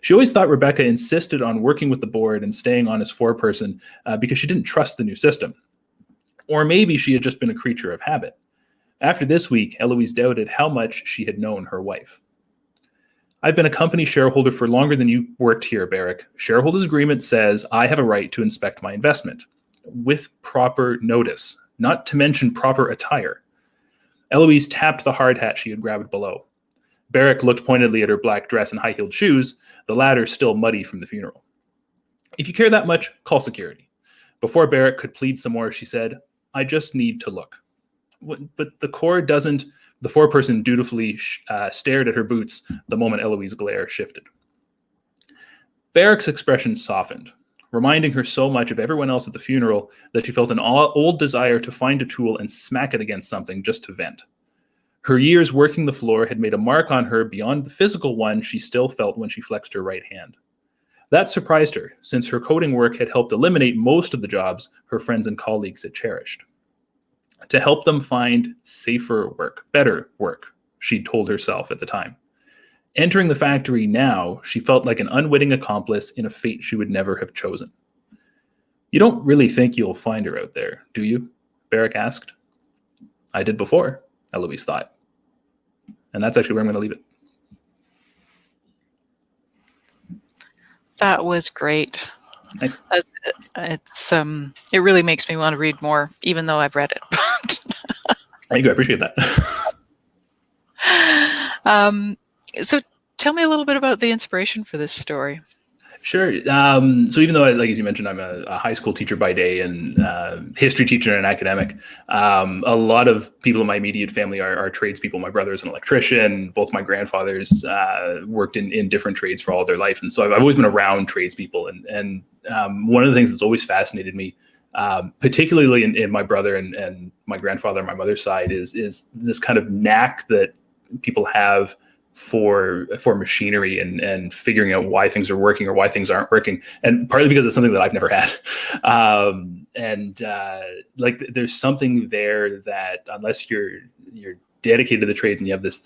She always thought Rebecca insisted on working with the board and staying on as foreperson because she didn't trust the new system. Or maybe she had just been a creature of habit. After this week, Eloise doubted how much she had known her wife. I've been a company shareholder for longer than you've worked here, Barrick. Shareholders' agreement says I have a right to inspect my investment with proper notice, not to mention proper attire. Eloise tapped the hard hat she had grabbed below. Barrick looked pointedly at her black dress and high-heeled shoes, the latter still muddy from the funeral. If you care that much, call security. Before Barrick could plead some more, she said, I just need to look. But the core doesn't. The foreperson dutifully stared at her boots the moment Eloise's glare shifted. Barrick's expression softened, reminding her so much of everyone else at the funeral that she felt an old desire to find a tool and smack it against something just to vent. Her years working the floor had made a mark on her beyond the physical one she still felt when she flexed her right hand. That surprised her, since her coding work had helped eliminate most of the jobs her friends and colleagues had cherished. To help them find safer work, better work, she told herself at the time. Entering the factory now, she felt like an unwitting accomplice in a fate she would never have chosen. You don't really think you'll find her out there, do you? Barrick asked. I did before, Eloise thought. And that's actually where I'm going to leave it. That was great. Thanks. It really makes me want to read more, even though I've read it. Thank you. I appreciate that. So tell me a little bit about the inspiration for this story. Sure. So even though, like as you mentioned, I'm a high school teacher by day and history teacher and an academic, a lot of people in my immediate family are tradespeople. My brother is an electrician. Both my grandfathers worked in different trades for all of their life. And so I've always been around tradespeople. And one of the things that's always fascinated me, particularly in my brother and my grandfather on my mother's side, is this kind of knack that people have for machinery and figuring out why things are working or why things aren't working, and partly because it's something that I've never had. Like there's something there that unless you're dedicated to the trades and you have this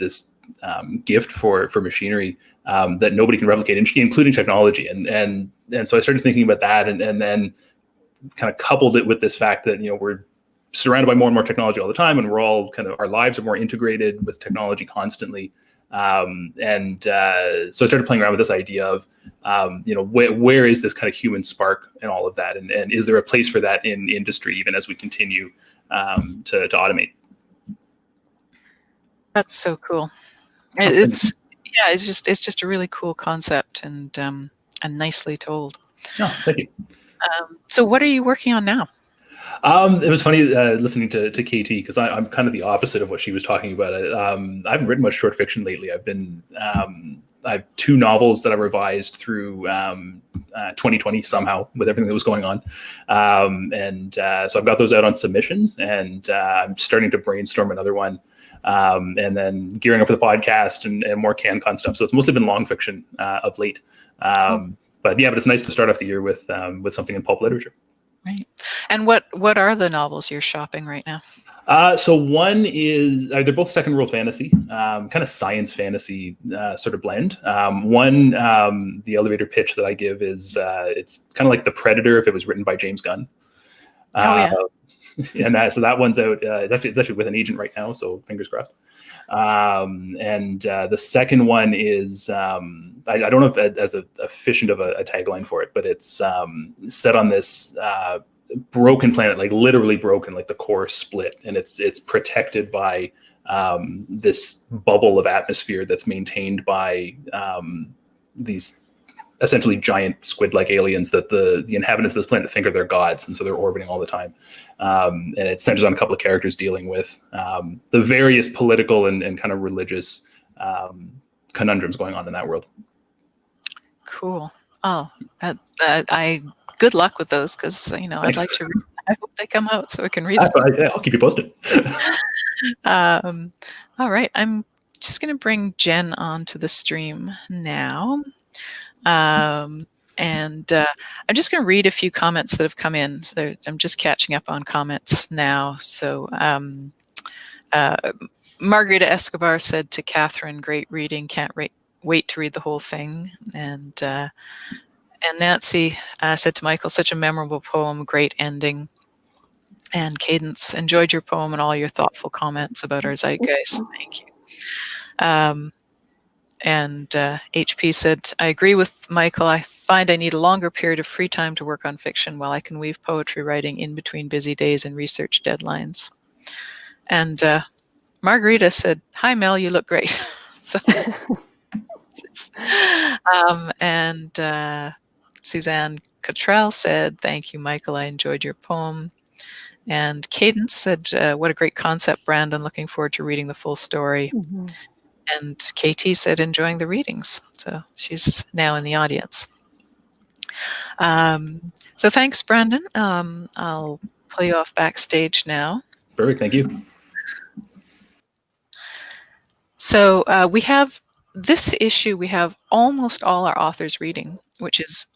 gift for machinery that nobody can replicate, including technology. And so I started thinking about that, and then kind of coupled it with this fact that we're surrounded by more and more technology all the time, and we're all our lives are more integrated with technology constantly. So I started playing around with this idea of, where is this kind of human spark and all of that? And is there a place for that in industry, even as we continue to automate? That's so cool. It's just a really cool concept and nicely told. Oh, thank you. So what are you working on now? It was funny listening to KT because I'm kind of the opposite of what she was talking about. I haven't written much short fiction lately. I have 2 novels that I revised through 2020 somehow with everything that was going on. So I've got those out on submission, and I'm starting to brainstorm another one. And then gearing up for the podcast and more CanCon stuff. So it's mostly been long fiction of late. But it's nice to start off the year with something in pulp literature. Right. And what are the novels you're shopping right now? So one is, they're both second world fantasy, kind of science fantasy sort of blend. One, the elevator pitch that I give is, it's kind of like The Predator if it was written by James Gunn. And so that one's out. It's actually with an agent right now, so fingers crossed. The second one is, I don't know if as efficient of a tagline for it, but it's set on this broken planet, like literally broken, like the core split, and it's protected by this bubble of atmosphere that's maintained by these essentially giant squid-like aliens that the inhabitants of this planet think are their gods, and so they're orbiting all the time. And it centers on a couple of characters dealing with the various political and kind of religious conundrums going on in that world. Cool. Oh, good luck with those, because I'd like to read. I hope they come out so I can read them. I'll keep you posted. All right, I'm just going to bring Jen onto the stream now. And I'm just going to read a few comments that have come in. So I'm just catching up on comments now. So Margarita Escobar said to Catherine, "Great reading, can't wait to read the whole thing." And Nancy said to Michael, "Such a memorable poem, great ending." And Cadence, "Enjoyed your poem and all your thoughtful comments about our zeitgeist." Thank you. And HP said, "I agree with Michael. I find I need a longer period of free time to work on fiction while I can weave poetry writing in between busy days and research deadlines." And Margarita said, "Hi, Mel, you look great." So, and Suzanne Cottrell said, "Thank you, Michael. I enjoyed your poem." And Cadence said, "What a great concept, Brandon. Looking forward to reading the full story." Mhm. And KT said, "Enjoying the readings." So she's now in the audience. So thanks, Brandon. I'll play you off backstage now. Perfect. Thank you. So we have this issue, we have almost all our authors reading, which is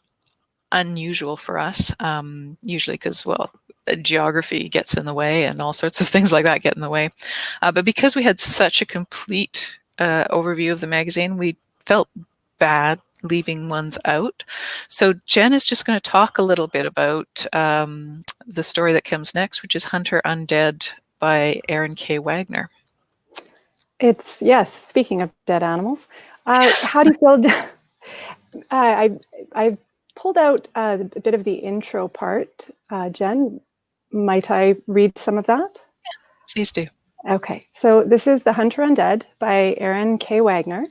unusual for us, usually because, well, geography gets in the way and all sorts of things like that get in the way. But because we had such a complete overview of the magazine, we felt bad leaving ones out. So Jen is just going to talk a little bit about the story that comes next, which is Hunter Undead by Aaron K. Wagner. It's, yes, speaking of dead animals, how do you feel? I pulled out a bit of the intro part. Jen, might I read some of that? Please do. Okay, so this is The Hunter Undead by Aaron K. Wagner,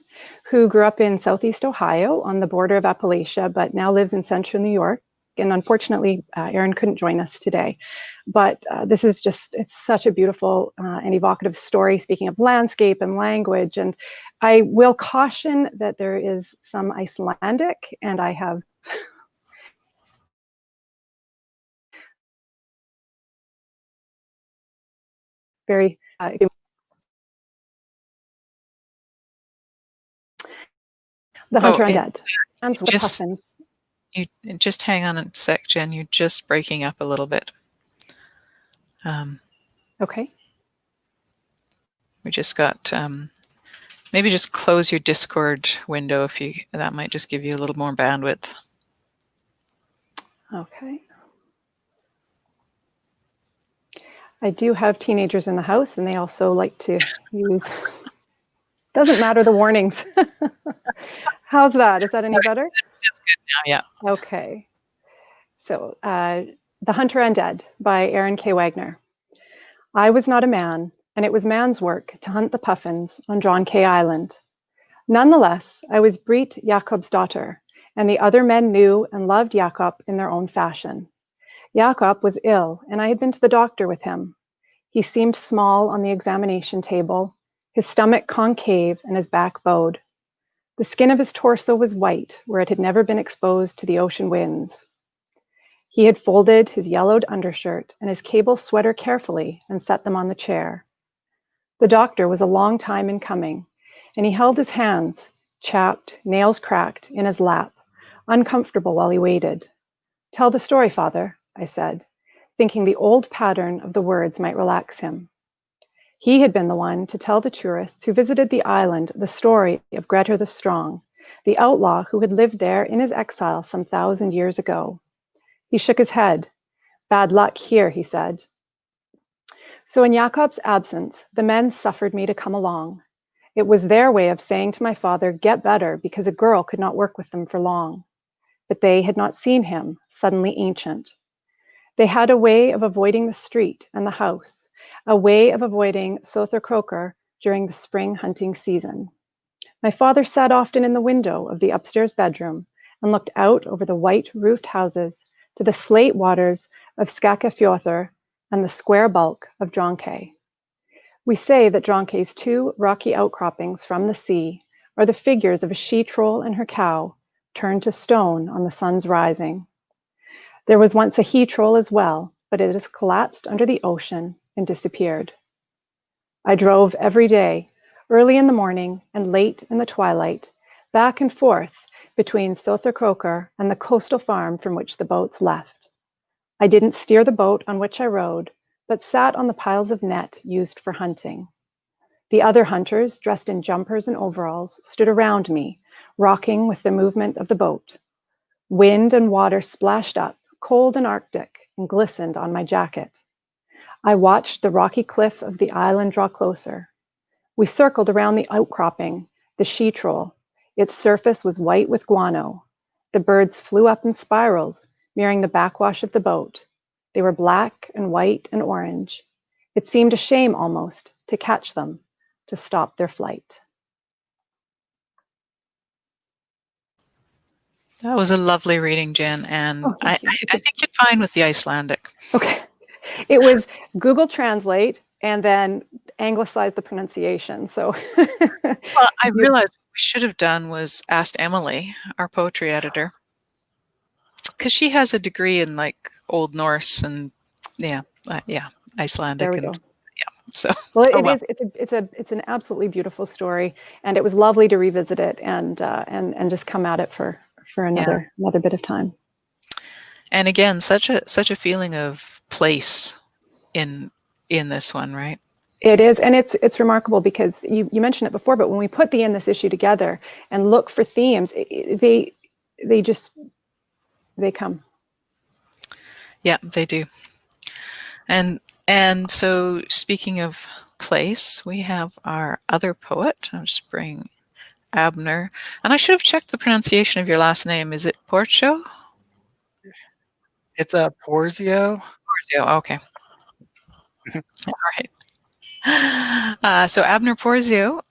who grew up in Southeast Ohio on the border of Appalachia, but now lives in Central New York. And unfortunately, Aaron couldn't join us today. But this is just, it's such a beautiful and evocative story, speaking of landscape and language. And I will caution that there is some Icelandic, and I have very... The Hunter Undead. You just hang on a sec, Jen. You're just breaking up a little bit. Okay. We just got, maybe just close your Discord window if you, that might just give you a little more bandwidth. Okay. I do have teenagers in the house, and they also like to use, doesn't matter the warnings. How's that? Is that any better? It's good now, yeah. Okay. So, The Hunter Undead by Aaron K. Wagner. I was not a man, and it was man's work to hunt the puffins on John K. Island. Nonetheless, I was Breet Jacob's daughter, and the other men knew and loved Jacob in their own fashion. Jacob was ill, and I had been to the doctor with him. He seemed small on the examination table, his stomach concave and his back bowed. The skin of his torso was white, where it had never been exposed to the ocean winds. He had folded his yellowed undershirt and his cable sweater carefully and set them on the chair. The doctor was a long time in coming, and he held his hands, chapped, nails cracked, in his lap, uncomfortable while he waited. "Tell the story, Father," I said, thinking the old pattern of the words might relax him. He had been the one to tell the tourists who visited the island the story of Grettir the Strong, the outlaw who had lived there in his exile some 1,000 years ago. He shook his head. "Bad luck here," he said. So in Jacob's absence, the men suffered me to come along. It was their way of saying to my father, "Get better," because a girl could not work with them for long. But they had not seen him, suddenly ancient. They had a way of avoiding the street and the house, a way of avoiding Sother Croker during the spring hunting season. My father sat often in the window of the upstairs bedroom and looked out over the white-roofed houses to the slate waters of Skakafjörður and the square bulk of Dronke. We say that Dronke's 2 rocky outcroppings from the sea are the figures of a she-troll and her cow turned to stone on the sun's rising. There was once a he-troll as well, but it has collapsed under the ocean and disappeared. I drove every day, early in the morning and late in the twilight, back and forth between Sother Croker and the coastal farm from which the boats left. I didn't steer the boat on which I rowed, but sat on the piles of net used for hunting. The other hunters, dressed in jumpers and overalls, stood around me, rocking with the movement of the boat. Wind and water splashed up, cold and arctic, and glistened on my jacket. I watched the rocky cliff of the island draw closer. We circled around the outcropping, the she-troll. Its surface was white with guano. The birds flew up in spirals, mirroring the backwash of the boat. They were black and white and orange. It seemed a shame almost to catch them, to stop their flight. That was a lovely reading, Jen, and I think you're fine with the Icelandic. Okay. It was Google Translate and then anglicize the pronunciation. So well, I realized what we should have done was asked Emily, our poetry editor, because she has a degree in like Old Norse and Icelandic. There we and go. So well, it's an absolutely beautiful story, and it was lovely to revisit it and just come at it for another bit of time. And again, such a feeling of place in this one, right? It is, and it's remarkable because you mentioned it before, but when we put the In This Issue together and look for themes, they come. Yeah, they do. And so speaking of place, we have our other poet. I'll just bring Abner. And I should have checked the pronunciation of your last name. Is it Porzio? It's a Porzio. Porzio, okay. All right. So Abner Porzio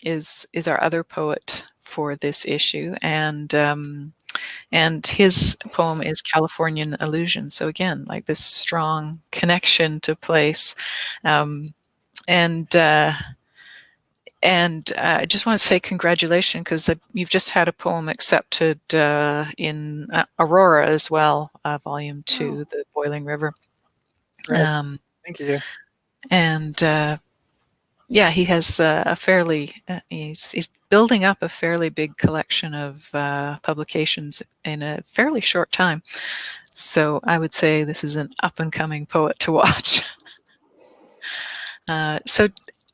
is our other poet for this issue, and his poem is Californian Illusion. So again, like this strong connection to place, and I just want to say congratulations because you've just had a poem accepted in Aurora as well, Volume 2, The Boiling River. Right. Thank you. And he has a fairly, he's building up a fairly big collection of publications in a fairly short time. So I would say this is an up-and-coming poet to watch.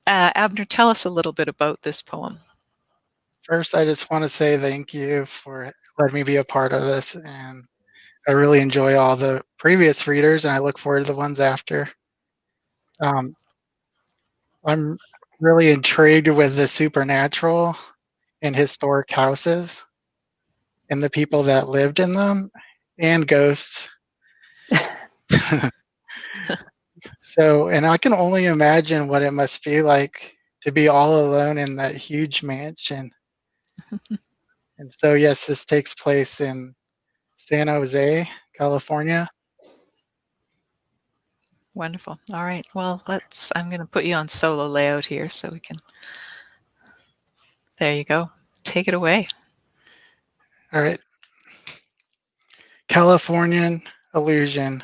Abner, tell us a little bit about this poem. First, I just want to say thank you for letting me be a part of this, and I really enjoy all the previous readers, and I look forward to the ones after. I'm really intrigued with the supernatural and historic houses and the people that lived in them, and ghosts. So, and I can only imagine what it must be like to be all alone in that huge mansion. And so, yes, this takes place in San Jose, California. Wonderful. All right. Well, I'm going to put you on solo layout here so we can. There you go. Take it away. All right. Californian Illusion.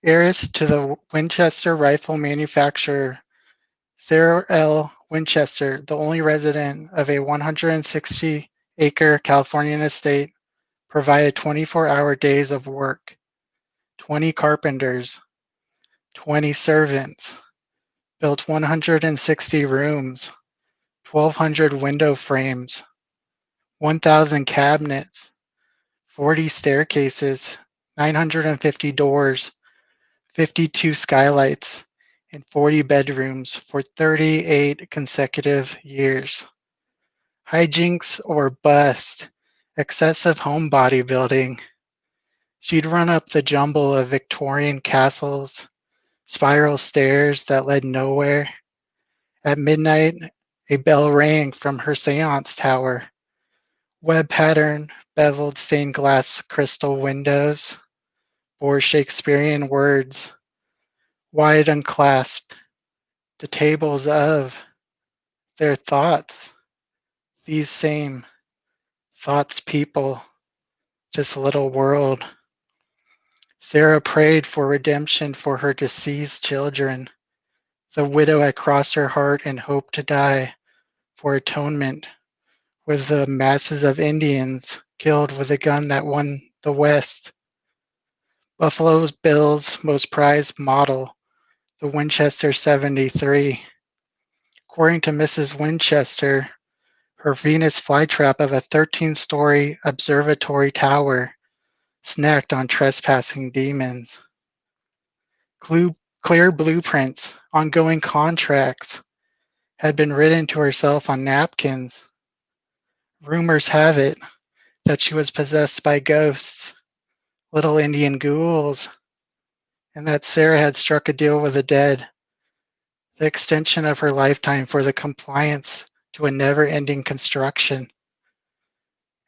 Heiress to the Winchester rifle manufacturer, Sarah L. Winchester, the only resident of a 160-acre Californian estate, provided 24-hour days of work, 20 carpenters, 20 servants, built 160 rooms, 1,200 window frames, 1,000 cabinets, 40 staircases, 950 doors, 52 skylights, and 40 bedrooms for 38 consecutive years. Hijinks or bust, excessive home bodybuilding. She'd run up the jumble of Victorian castles, spiral stairs that led nowhere. At midnight, a bell rang from her seance tower. Web pattern, beveled stained glass crystal windows bore Shakespearean words, wide unclasped, the tables of their thoughts, these same thoughts people, this little world. Sarah prayed for redemption for her deceased children, The widow had crossed her heart and hoped to die for atonement with the masses of Indians killed with a gun that won the West. Buffalo Bill's most prized model, the Winchester 73. According to Mrs. Winchester, her Venus flytrap of a 13-story observatory tower snacked on trespassing demons. Clear blueprints, ongoing contracts had been written to herself on napkins. Rumors have it that she was possessed by ghosts, little Indian ghouls, and that Sarah had struck a deal with the dead, the extension of her lifetime for the compliance to a never-ending construction.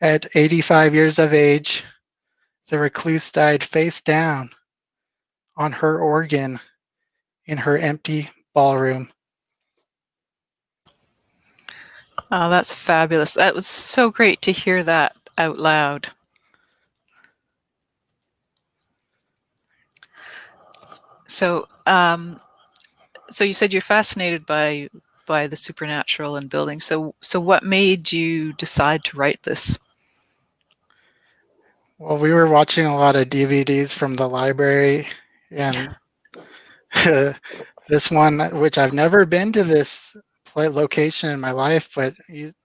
At 85 years of age, the recluse died face down on her organ in her empty ballroom. Oh, that's fabulous. That was so great to hear that out loud. So, so you said you're fascinated by the supernatural and building. So what made you decide to write this? Well, we were watching a lot of DVDs from the library, and this one, which I've never been to this location in my life, but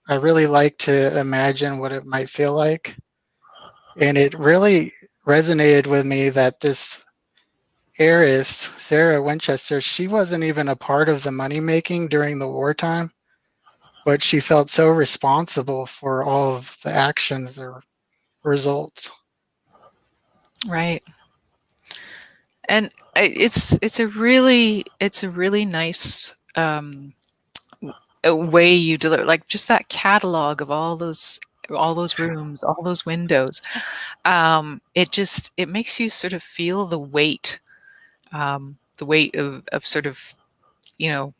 I really like to imagine what it might feel like. And it really resonated with me that this heiress, Sarah Winchester, she wasn't even a part of the money making during the wartime, but she felt so responsible for all of the actions or results. Right. And it's a really nice way you deliver, like just that catalog of all those rooms, all those windows. It makes you sort of feel the weight of sort of, you know,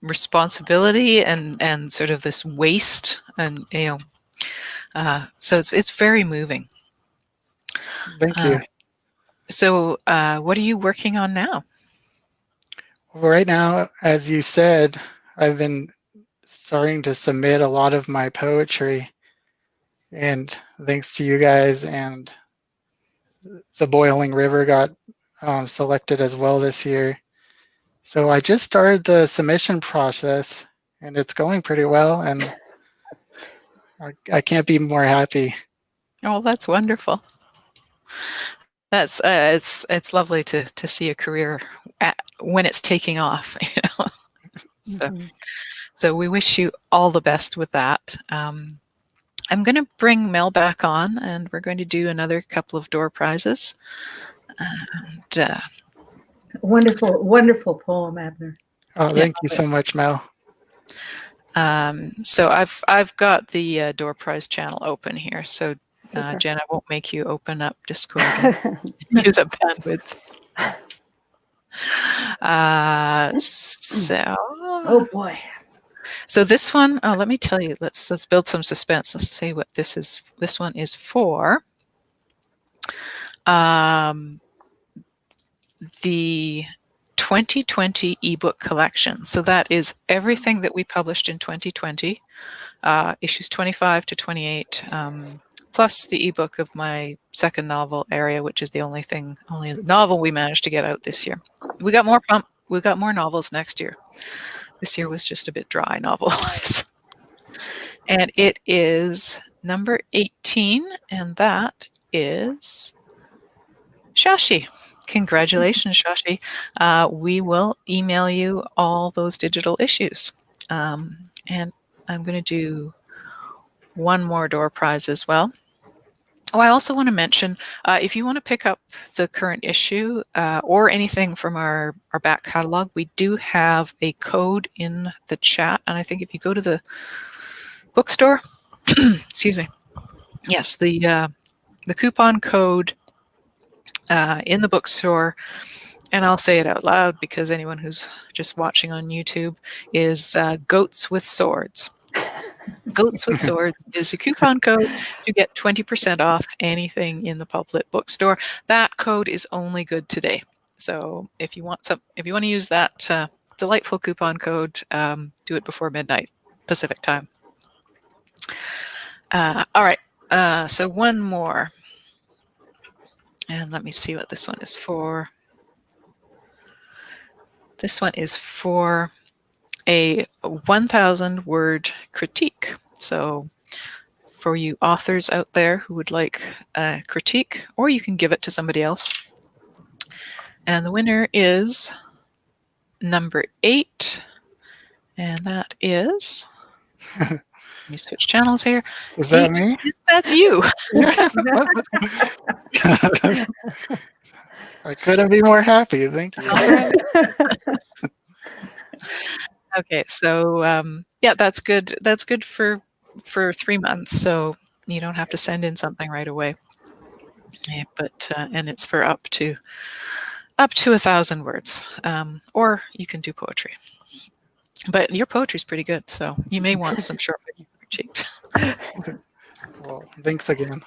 responsibility and sort of this waste, and so it's very moving. Thank you. So what are you working on now? Right now, as you said, I've been starting to submit a lot of my poetry, and thanks to you guys and the Boiling River got selected as well this year. So I just started the submission process, and it's going pretty well, and I can't be more happy. Oh, that's wonderful. That's it's lovely to see a career when it's taking off, you know. So we wish you all the best with that. I'm going to bring Mel back on, and we're going to do another couple of door prizes. And, wonderful, wonderful poem, Abner. Oh, thank you so much, Mel. So I've got the door prize channel open here. So Jen, I won't make you open up Discord and use up bandwidth. Oh boy. So this one, let me tell you, let's build some suspense. Let's see what this is. This one is for the 2020 ebook collection. So that is everything that we published in 2020, issues 25 to 28, plus the ebook of my second novel, Area, which is the only novel we managed to get out this year. We got more novels next year. This year was just a bit dry novel-wise. And it is number 18, and that is Shashi. Congratulations, Shashi. We will email you all those digital issues. And I'm going to do one more door prize as well. Oh, I also want to mention, if you want to pick up the current issue or anything from our back catalog, we do have a code in the chat. And I think if you go to the bookstore, excuse me, yes, the coupon code in the bookstore, and I'll say it out loud because anyone who's just watching on YouTube, is Goats with Swords. Goats with Swords is a coupon code to get 20% off anything in the Pulp bookstore. That code is only good today. So if you want to use that delightful coupon code. Do it before midnight Pacific time. All right. So one more. And let me see what this one is for. This one is for a 1,000 word critique. So for you authors out there who would like a critique, or you can give it to somebody else. And the winner is number 8. And that is, let me switch channels here. Is that me? That's you. I couldn't be more happy. Thank you. Okay, so yeah, that's good. That's good for 3 months. So you don't have to send in something right away. Yeah, but and it's for up to 1,000 words, or you can do poetry. But your poetry's pretty good, so you may want some short video critiques. Well, thanks again.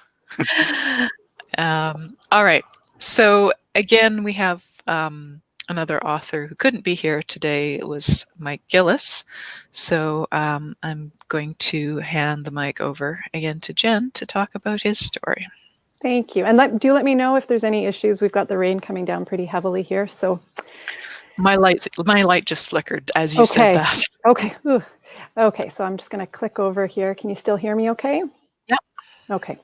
All right. So again, we have another author who couldn't be here today. It was Mike Gillis. So I'm going to hand the mic over again to Jen to talk about his story. Thank you. And do let me know if there's any issues. We've got the rain coming down pretty heavily here. So my light just flickered as you said that. Okay. Ooh. Okay. So I'm just going to click over here. Can you still hear me okay? Yep. Okay.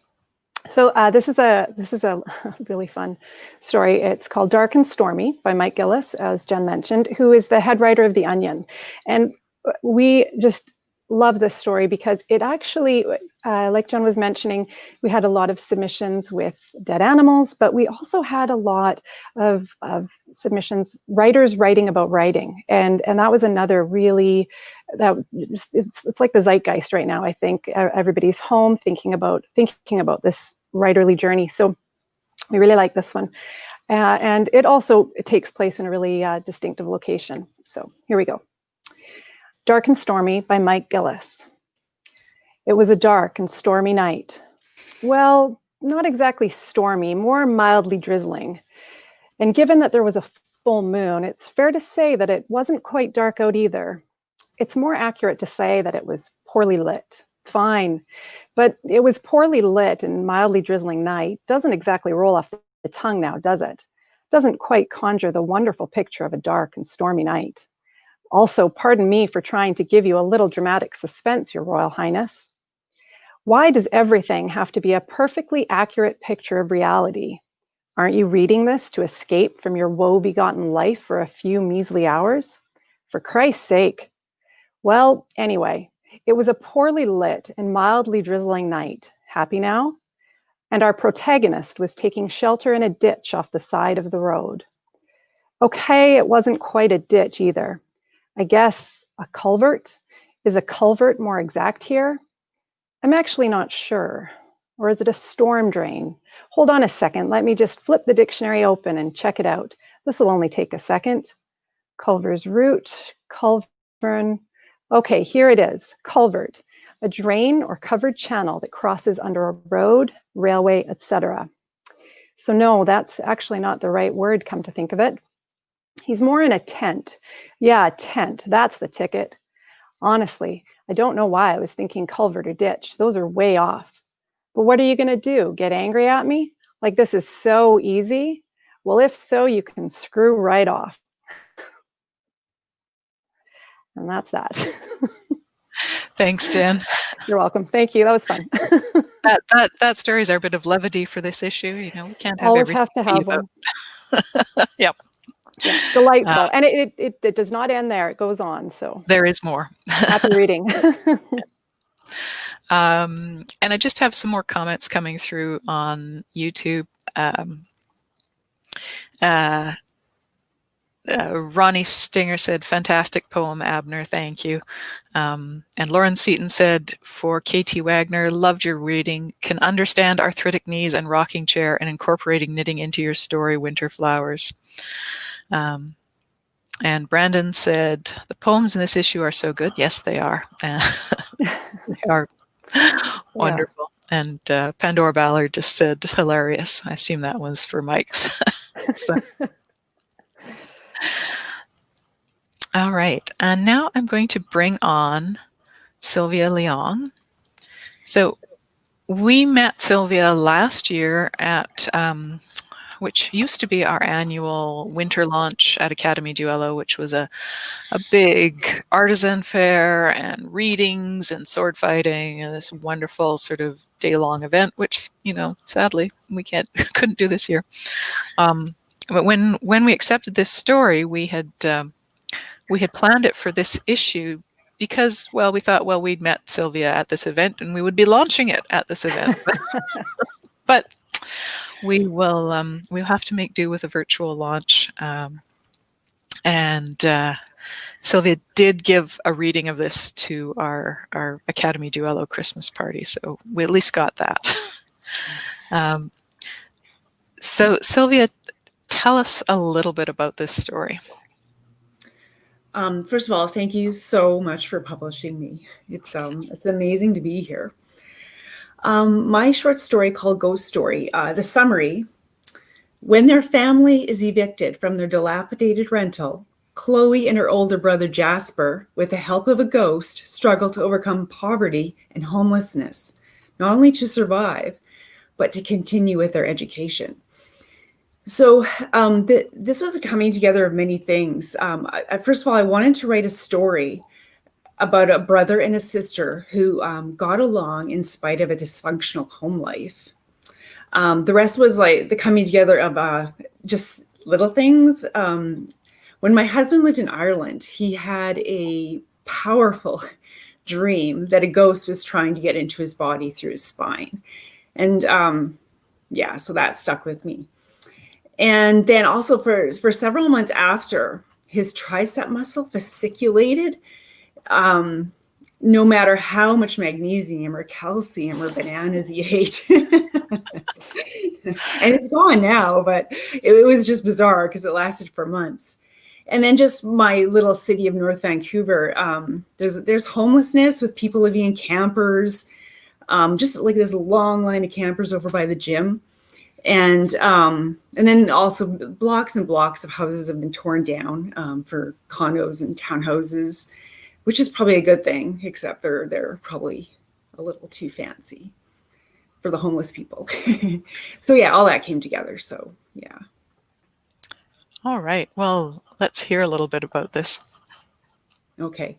So this is a really fun story. It's called Dark and Stormy by Mike Gillis, as Jen mentioned, who is the head writer of The Onion. And we just love this story because it actually, like Jen was mentioning, we had a lot of submissions with dead animals, but we also had a lot of submissions, writers writing about writing. And that was another really, it's like the zeitgeist right now. I think everybody's home thinking about this writerly journey. So we really like this one. And it takes place in a really distinctive location. So here we go. Dark and Stormy by Mike Gillis. It was a dark and stormy night. Well, not exactly stormy, more mildly drizzling. And given that there was a full moon, it's fair to say that it wasn't quite dark out either. It's more accurate to say that it was poorly lit. Fine. But it was poorly lit and mildly drizzling night. Doesn't exactly roll off the tongue now, does it? Doesn't quite conjure the wonderful picture of a dark and stormy night. Also, pardon me for trying to give you a little dramatic suspense, Your Royal Highness. Why does everything have to be a perfectly accurate picture of reality? Aren't you reading this to escape from your woe-begotten life for a few measly hours? For Christ's sake. Well, anyway, it was a poorly lit and mildly drizzling night. Happy now? And our protagonist was taking shelter in a ditch off the side of the road. Okay, it wasn't quite a ditch either. I guess a culvert? Is a culvert more exact here? I'm actually not sure. Or is it a storm drain? Hold on a second. Let me just flip the dictionary open and check it out. This will only take a second. Culver's root, culvern. Okay, here it is. Culvert, a drain or covered channel that crosses under a road, railway, etc. So no, that's actually not the right word, come to think of it. He's more in a tent. Yeah, a tent. That's the ticket. Honestly, I don't know why I was thinking culvert or ditch. Those are way off. But what are you going to do? Get angry at me? Like this is so easy? Well, if so, you can screw right off. And that's that. Thanks, Jen. You're welcome. Thank you. That was fun. that story's our bit of levity for this issue. You know, we can't have always have to have one. Yep. Yeah, delightful. And it does not end there. It goes on. So there is more. Happy reading. And I just have some more comments coming through on YouTube. Ronnie Stinger said, fantastic poem, Abner, thank you. And Lauren Seaton said, for KT Wagner, loved your reading, can understand arthritic knees and rocking chair and incorporating knitting into your story, Winter Flowers. And Brandon said, the poems in this issue are so good. Yes, they are. They are wonderful. Yeah. And Pandora Ballard just said, hilarious. I assume that was for Mike's. So. All right. And now I'm going to bring on Sylvia Leong. So we met Sylvia last year at which used to be our annual winter launch at Academy Duello, which was a big artisan fair and readings and sword fighting and this wonderful sort of day-long event, which, sadly we couldn't do this year. But when we accepted this story, we had planned it for this issue because, well, we thought, well, we'd met Sylvia at this event and we would be launching it at this event. But we'll have to make do with a virtual launch. And Sylvia did give a reading of this to our Academy Duello Christmas party, so we at least got that. So Sylvia, tell us a little bit about this story. First of all, thank you so much for publishing me. It's amazing to be here. My short story called Ghost Story, the summary: when their family is evicted from their dilapidated rental, Chloe and her older brother Jasper, with the help of a ghost, struggle to overcome poverty and homelessness, not only to survive, but to continue with their education. So this was a coming together of many things. First of all, I wanted to write a story about a brother and a sister who got along in spite of a dysfunctional home life. The rest was like the coming together of just little things. When my husband lived in Ireland, he had a powerful dream that a ghost was trying to get into his body through his spine. And so that stuck with me. And then also for several months after, his tricep muscle fasciculated. No matter how much magnesium or calcium or bananas he ate. And it's gone now, but it was just bizarre because it lasted for months. And then just my little city of North Vancouver, there's homelessness with people living in campers, just like this long line of campers over by the gym. And then also blocks and blocks of houses have been torn down for condos and townhouses, which is probably a good thing, except they're probably a little too fancy for the homeless people. So yeah, all that came together. So yeah. All right. Well, let's hear a little bit about this. Okay.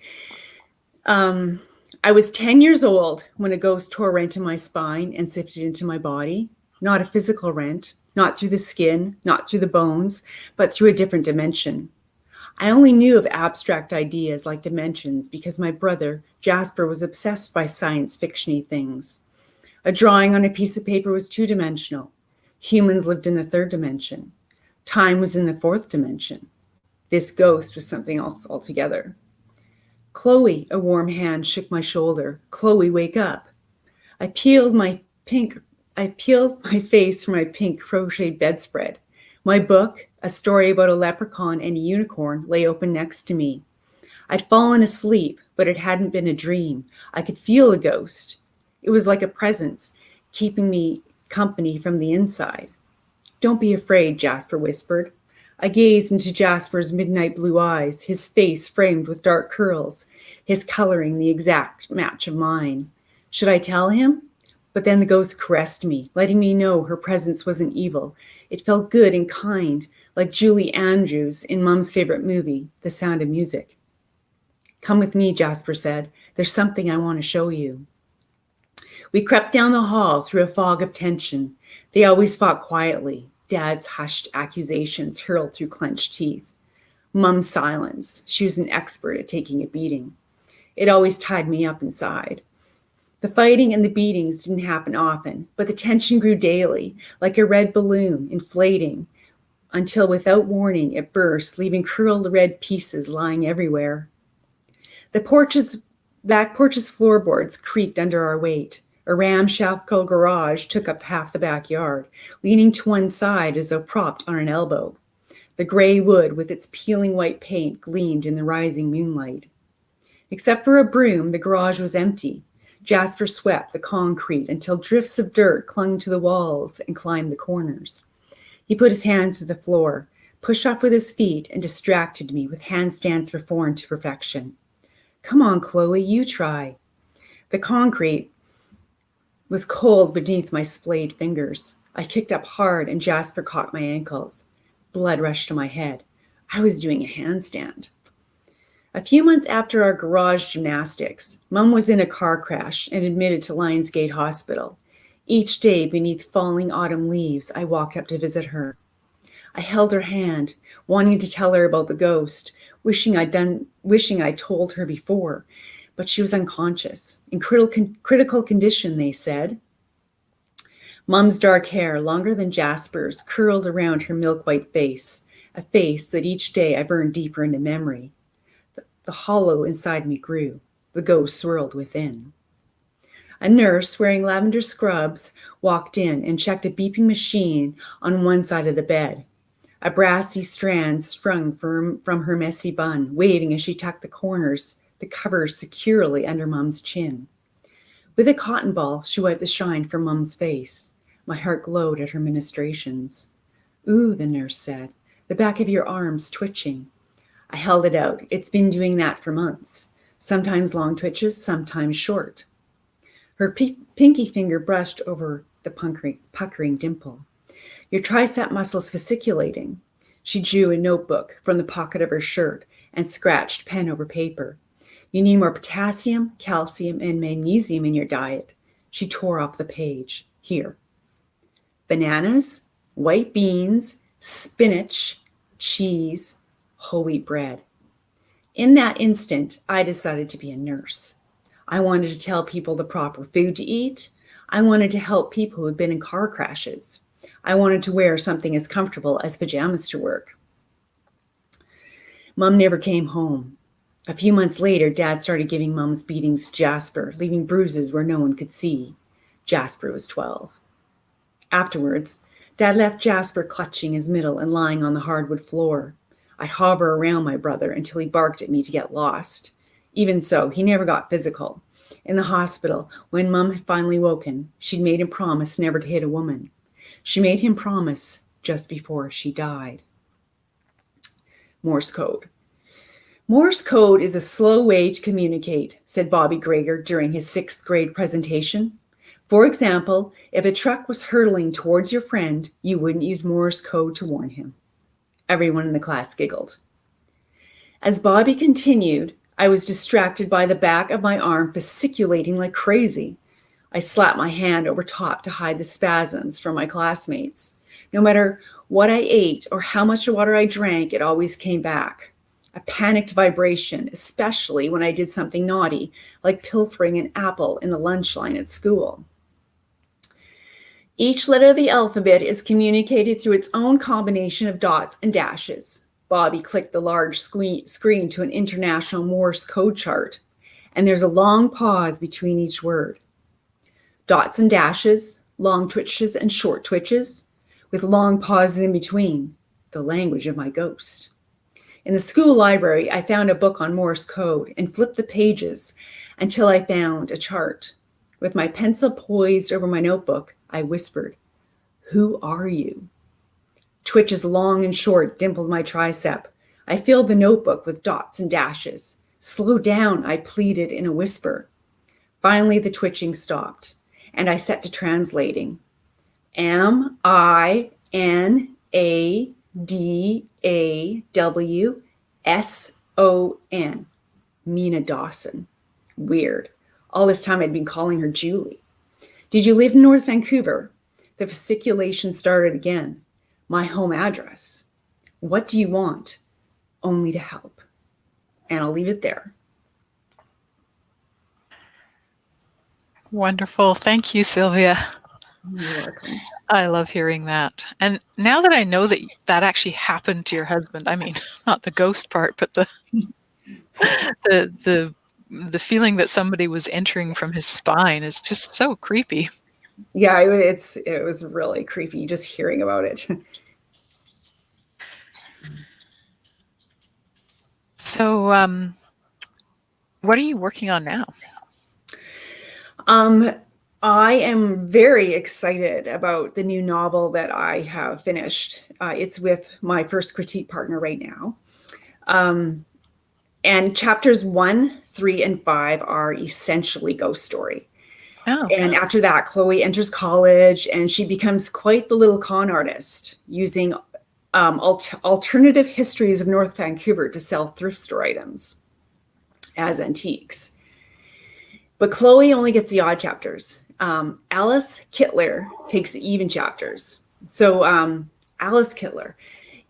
I was 10 years old when a ghost tore a rent in my spine and sifted into my body. Not a physical rent, not through the skin, not through the bones, but through a different dimension. I only knew of abstract ideas like dimensions because my brother, Jasper, was obsessed by science fiction-y things. A drawing on a piece of paper was two-dimensional. Humans lived in the third dimension. Time was in the fourth dimension. This ghost was something else altogether. Chloe, a warm hand shook my shoulder. Chloe, wake up. I peeled my face from my pink crochet bedspread. My book, a story about a leprechaun and a unicorn, lay open next to me. I'd fallen asleep, but it hadn't been a dream. I could feel the ghost. It was like a presence, keeping me company from the inside. Don't be afraid, Jasper whispered. I gazed into Jasper's midnight blue eyes, his face framed with dark curls, his coloring the exact match of mine. Should I tell him? But then the ghost caressed me, letting me know her presence wasn't evil. It felt good and kind, like Julie Andrews in Mom's favorite movie, The Sound of Music. Come with me, Jasper said. There's something I want to show you. We crept down the hall through a fog of tension. They always fought quietly. Dad's hushed accusations hurled through clenched teeth. Mom's silence. She was an expert at taking a beating. It always tied me up inside. The fighting and the beatings didn't happen often, but the tension grew daily, like a red balloon inflating, until without warning it burst, leaving curled red pieces lying everywhere. The back porch's floorboards creaked under our weight. A ramshackle garage took up half the backyard, leaning to one side as though propped on an elbow. The gray wood with its peeling white paint gleamed in the rising moonlight. Except for a broom, the garage was empty. Jasper swept the concrete until drifts of dirt clung to the walls and climbed the corners. He put his hands to the floor. pushed off with his feet, and distracted me with handstands performed to perfection. Come on, Chloe, you try. The concrete was cold beneath my splayed fingers. I kicked up hard, and Jasper caught my ankles. Blood rushed to my head. I was doing a handstand. A few months after our garage gymnastics, Mum was in a car crash and admitted to Lionsgate Hospital. Each day, beneath falling autumn leaves, I walked up to visit her. I held her hand, wanting to tell her about the ghost, wishing I'd told her before, but she was unconscious, in critical condition, they said. Mum's dark hair, longer than Jasper's, curled around her milk-white face, a face that each day I burned deeper into memory. The hollow inside me grew. The ghost swirled within. A nurse wearing lavender scrubs walked in and checked a beeping machine on one side of the bed. A brassy strand sprung from her messy bun, waving as she tucked the covers securely under Mum's chin. With a cotton ball, she wiped the shine from Mum's face. My heart glowed at her ministrations. Ooh, the nurse said, the back of your arm's twitching. I held it out. It's been doing that for months. Sometimes long twitches, sometimes short. Her pinky finger brushed over the puckering dimple. Your tricep muscle's fasciculating. She drew a notebook from the pocket of her shirt and scratched pen over paper. You need more potassium, calcium, and magnesium in your diet. She tore off the page. Here. Bananas, white beans, spinach, cheese, whole wheat bread. In that instant, I decided to be a nurse. I wanted to tell people the proper food to eat. I wanted to help people who had been in car crashes. I wanted to wear something as comfortable as pajamas to work. Mum never came home. A few months later, Dad started giving Mum's beatings to Jasper, leaving bruises where no one could see. Jasper was 12. Afterwards, Dad left Jasper clutching his middle and lying on the hardwood floor. I'd hover around my brother until he barked at me to get lost. Even so, he never got physical. In the hospital, when Mum had finally woken, she'd made him promise never to hit a woman. She made him promise just before she died. Morse code. Morse code is a slow way to communicate, said Bobby Greger during his 6th grade presentation. For example, if a truck was hurtling towards your friend, you wouldn't use Morse code to warn him. Everyone in the class giggled. As Bobby continued, I was distracted by the back of my arm fasciculating like crazy. I slapped my hand over top to hide the spasms from my classmates. No matter what I ate or how much water I drank, it always came back. A panicked vibration, especially when I did something naughty, like pilfering an apple in the lunch line at school. Each letter of the alphabet is communicated through its own combination of dots and dashes. Bobby clicked the large screen to an international Morse code chart, and there's a long pause between each word. Dots and dashes, long twitches and short twitches, with long pauses in between, the language of my ghost. In the school library, I found a book on Morse code and flipped the pages until I found a chart. With my pencil poised over my notebook, I whispered, "Who are you?" Twitches long and short dimpled my tricep. I filled the notebook with dots and dashes. "Slow down," I pleaded in a whisper. Finally, the twitching stopped, and I set to translating. Minadawson. Mina Dawson. Weird. All this time I'd been calling her Julie. "Did you live in North Vancouver?" The fasciculation started again. "My home address." "What do you want?" "Only to help." And I'll leave it there. Wonderful. Thank you, Sylvia. You're welcome. I love hearing that. And now that I know that that actually happened to your husband, I mean, not the ghost part, but the feeling that somebody was entering from his spine is just so creepy. Yeah, it was really creepy just hearing about it. So, what are you working on now? I am very excited about the new novel that I have finished. It's with my first critique partner right now. And chapters 1, 3, and 5 are essentially ghost story. Oh. And after that, Chloe enters college and she becomes quite the little con artist, using alternative histories of North Vancouver to sell thrift store items as antiques. But Chloe only gets the odd chapters. Alice Kittler takes the even chapters. So Alice Kittler,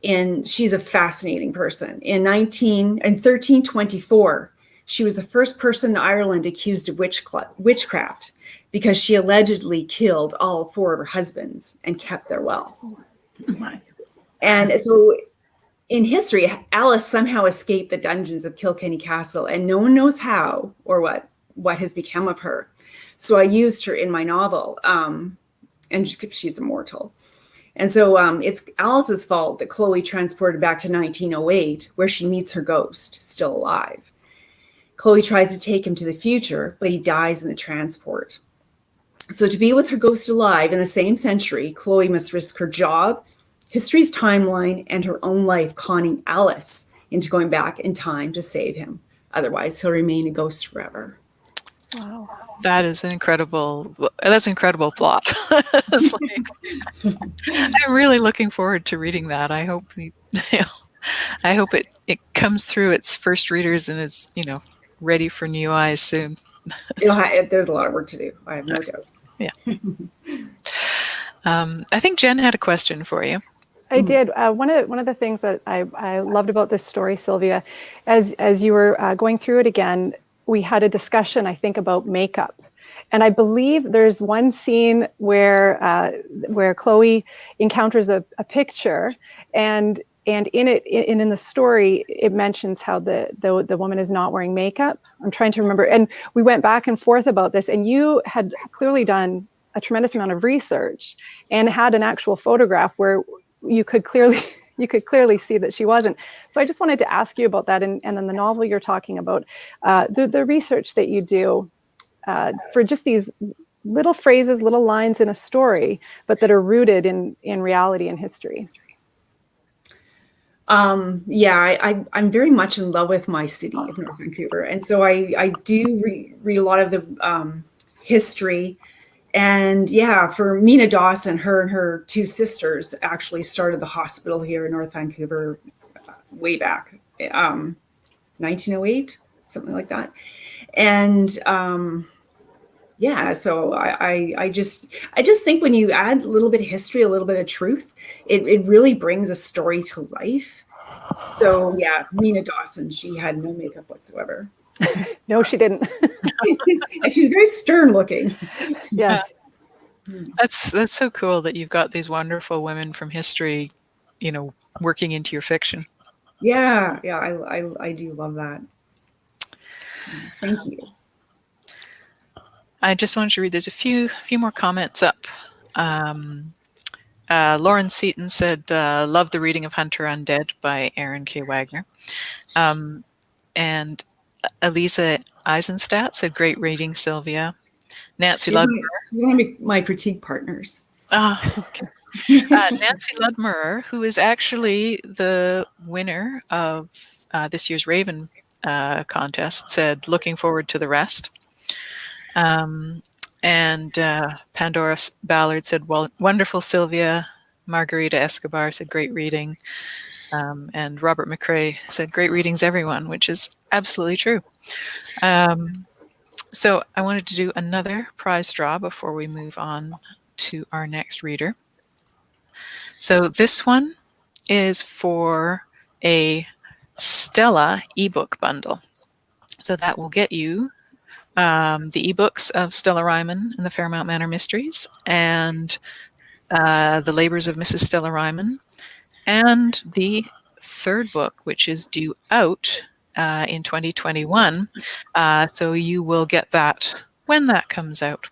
and she's a fascinating person. In 1324, she was the first person in Ireland accused of witchcraft because she allegedly killed all 4 of her husbands and kept their wealth. And so in history, Alice somehow escaped the dungeons of Kilkenny Castle, and no one knows how or what has become of her. So I used her in my novel, and she's immortal. And so it's Alice's fault that Chloe transported back to 1908, where she meets her ghost, still alive. Chloe tries to take him to the future, but he dies in the transport. So to be with her ghost alive in the same century, Chloe must risk her job, history's timeline, and her own life, conning Alice into going back in time to save him. Otherwise, he'll remain a ghost forever. Wow. That's an incredible plot. It's like, I'm really looking forward to reading that. I hope it comes through its first readers and is, ready for new eyes soon. There's a lot of work to do. I have no doubt. Yeah. I think Jen had a question for you. I did. One of the things that I loved about this story, Sylvia, as you were going through it again, we had a discussion, I think, about makeup. And I believe there's one scene where Chloe encounters a picture, and in it, in the story, it mentions how the woman is not wearing makeup. I'm trying to remember. And we went back and forth about this, and you had clearly done a tremendous amount of research and had an actual photograph where you could clearly see that she wasn't. So I just wanted to ask you about that, and then the novel you're talking about, the research that you do for just these little phrases, little lines in a story, but that are rooted in reality and history. I'm very much in love with my city of North Vancouver, and so I do read a lot of the history. And for Mina Dawson, her and her 2 sisters actually started the hospital here in North Vancouver way back, 1908, something like that. And so I just think when you add a little bit of history, a little bit of truth, it really brings a story to life. So Mina Dawson, she had no makeup whatsoever. No, she didn't. And she's very stern looking. Yes. That's so cool that you've got these wonderful women from history, working into your fiction. Yeah, I do love that. Thank you. I just wanted to read, there's a few more comments up. Lauren Seaton said, love the reading of Hunter Undead by Aaron K. Wagner. And Elisa Eisenstadt said, great reading, Sylvia. Nancy Ludmer. She's one of my critique partners. Okay. Nancy Ludmer, who is actually the winner of this year's Raven contest, said, looking forward to the rest. And Pandora Ballard said, well, wonderful, Sylvia. Margarita Escobar said, great reading. And Robert McCrae said, great readings, everyone, which is absolutely true. So I wanted to do another prize draw before we move on to our next reader. So this one is for a Stella ebook bundle. So that will get you the ebooks of Stella Ryman and the Fairmount Manor Mysteries, and The Labors of Mrs. Stella Ryman, and the 3rd book, which is due out in 2021. So you will get that when that comes out.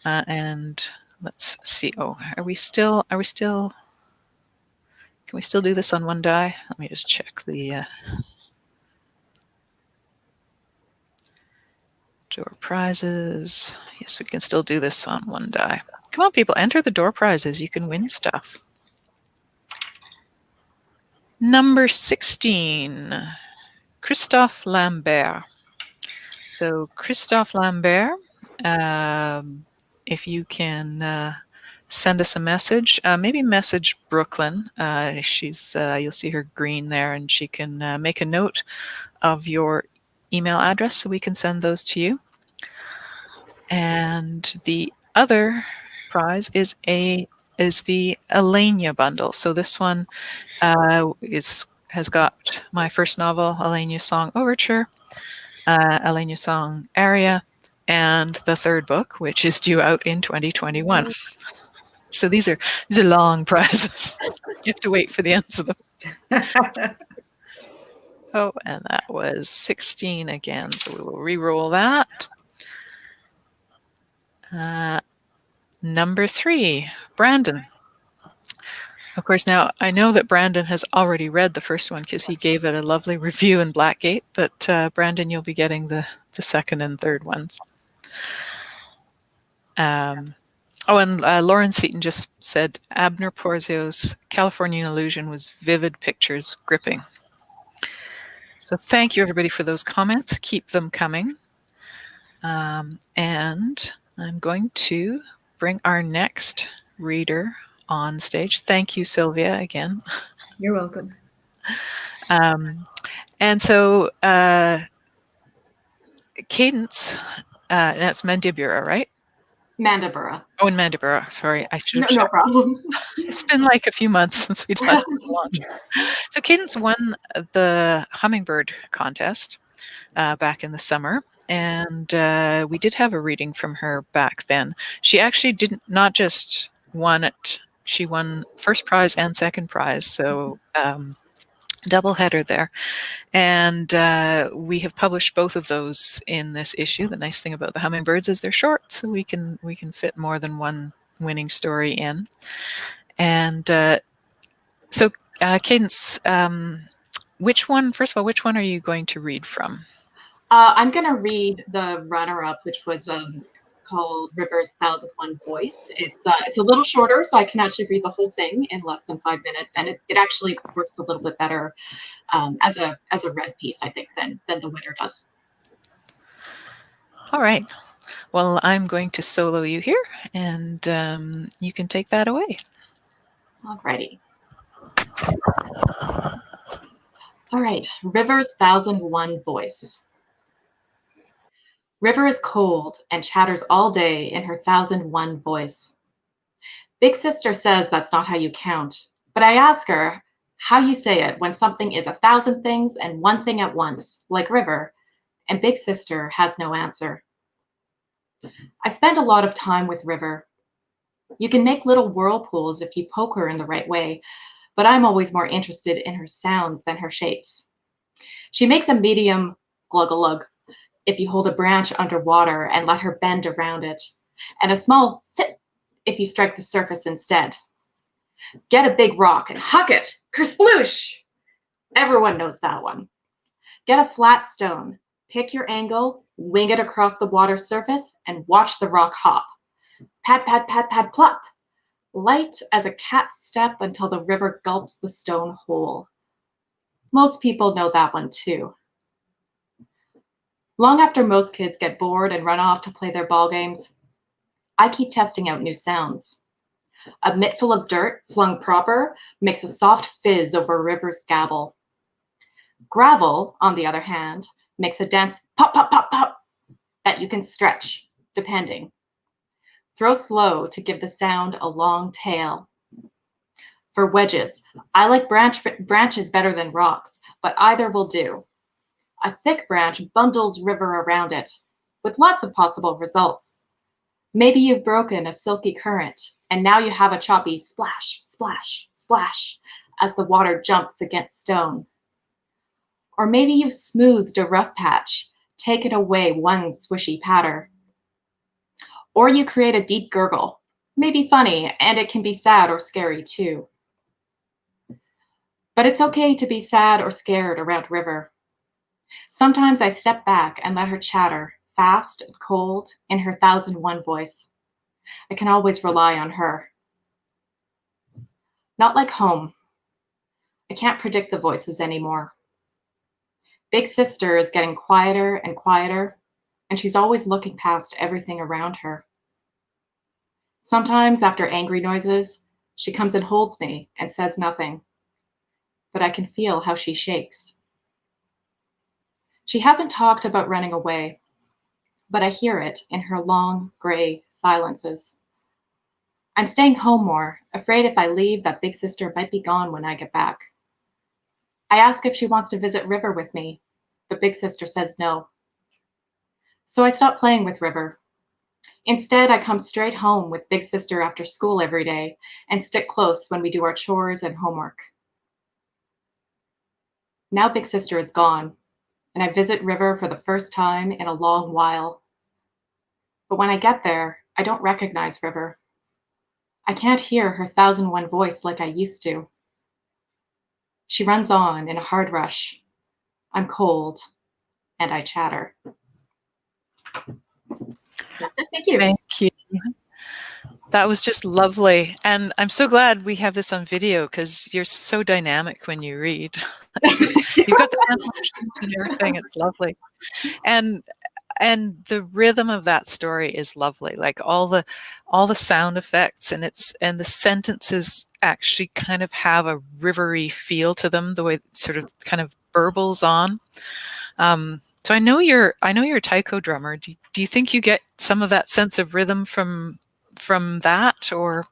And let's see. Oh, can we still do this on one die? Let me just check the. Door prizes. Yes, we can still do this on one die. Come on, people, enter the door prizes. You can win stuff. Number 16, Christophe Lambert. So Christophe Lambert, if you can send us a message, maybe message Brooklyn. You'll see her green there, and she can make a note of your email address so we can send those to you. And the other prize is the Elenia bundle. So this one has got my first novel, Elenia Song Overture, Elenia Song Aria, and the third book, which is due out in 2021. So these are long prizes. You have to wait for the ends of them. Oh, and that was 16 again, so we will re-roll that. Number 3, Brandon. Of course, now I know that Brandon has already read the first one because he gave it a lovely review in Blackgate, but Brandon, you'll be getting the second and third ones. And Lauren Seaton just said Abner Porzio's Californian Illusion was vivid pictures, gripping. So thank you, everybody, for those comments. Keep them coming. And I'm going to bring our next reader on stage. Thank you, Sylvia, again. You're welcome. And so Cadence, that's Mandibura, right? Mandibura. Oh, in Mandibura. Sorry, I should have No problem. It's been like a few months since we did the launch. So Cadence won the Hummingbird contest back in the summer. And we did have a reading from her back then. She actually not just won it, she won first prize and second prize. So double header there. And we have published both of those in this issue. The nice thing about the Hummingbirds is they're short, so we can fit more than one winning story in. And so Cadence, which one are you going to read from? I'm going to read the runner-up, which was called River's 1001 Voice. It's a little shorter, so I can actually read the whole thing in less than 5 minutes, and it actually works a little bit better as a read piece, I think, than the winner does. All right. Well, I'm going to solo you here, and you can take that away. Alrighty. All right, River's 1001 Voice. River is cold and chatters all day in her 1001 voice. Big Sister says that's not how you count, but I ask her how you say it when something is 1,000 things and one thing at once, like River, and Big Sister has no answer. I spend a lot of time with River. You can make little whirlpools if you poke her in the right way, but I'm always more interested in her sounds than her shapes. She makes a medium glug-a-lug if you hold a branch underwater and let her bend around it, and a small fit if you strike the surface instead. Get a big rock and huck it, kersploosh! Everyone knows that one. Get a flat stone, pick your angle, wing it across the water surface, and watch the rock hop. Pad, pad, pad, pad, plop. Light as a cat's step until the river gulps the stone whole. Most people know that one too. Long after most kids get bored and run off to play their ball games, I keep testing out new sounds. A mittful of dirt flung proper makes a soft fizz over a river's gabble. Gravel, on the other hand, makes a dense pop, pop, pop, pop that you can stretch, depending. Throw slow to give the sound a long tail. For wedges, I like branches better than rocks, but either will do. A thick branch bundles river around it, with lots of possible results. Maybe you've broken a silky current, and now you have a choppy splash, splash, splash, as the water jumps against stone. Or maybe you've smoothed a rough patch, taken away one swishy patter. Or you create a deep gurgle, maybe funny, and it can be sad or scary too. But it's okay to be sad or scared around River. Sometimes I step back and let her chatter fast and cold in her 1001 voice. I can always rely on her. Not like home. I can't predict the voices anymore. Big sister is getting quieter and quieter, and she's always looking past everything around her. Sometimes after angry noises, she comes and holds me and says nothing, but I can feel how she shakes. She hasn't talked about running away, but I hear it in her long, gray silences. I'm staying home more, afraid if I leave that big sister might be gone when I get back. I ask if she wants to visit River with me, but big sister says no. So I stop playing with River. Instead, I come straight home with big sister after school every day and stick close when we do our chores and homework. Now big sister is gone, and I visit River for the first time in a long while. But when I get there, I don't recognize River. I can't hear her 1001 voice like I used to. She runs on in a hard rush. I'm cold, and I chatter. That's it. Thank you. Thank you. That was just lovely. And I'm so glad we have this on video because you're so dynamic when you read. You've got the hand motions and everything. It's lovely. And the rhythm of that story is lovely. Like all the sound effects and the sentences actually kind of have a rivery feel to them, the way it sort of kind of burbles on. So I know you're a taiko drummer. Do you think you get some of that sense of rhythm from that, or?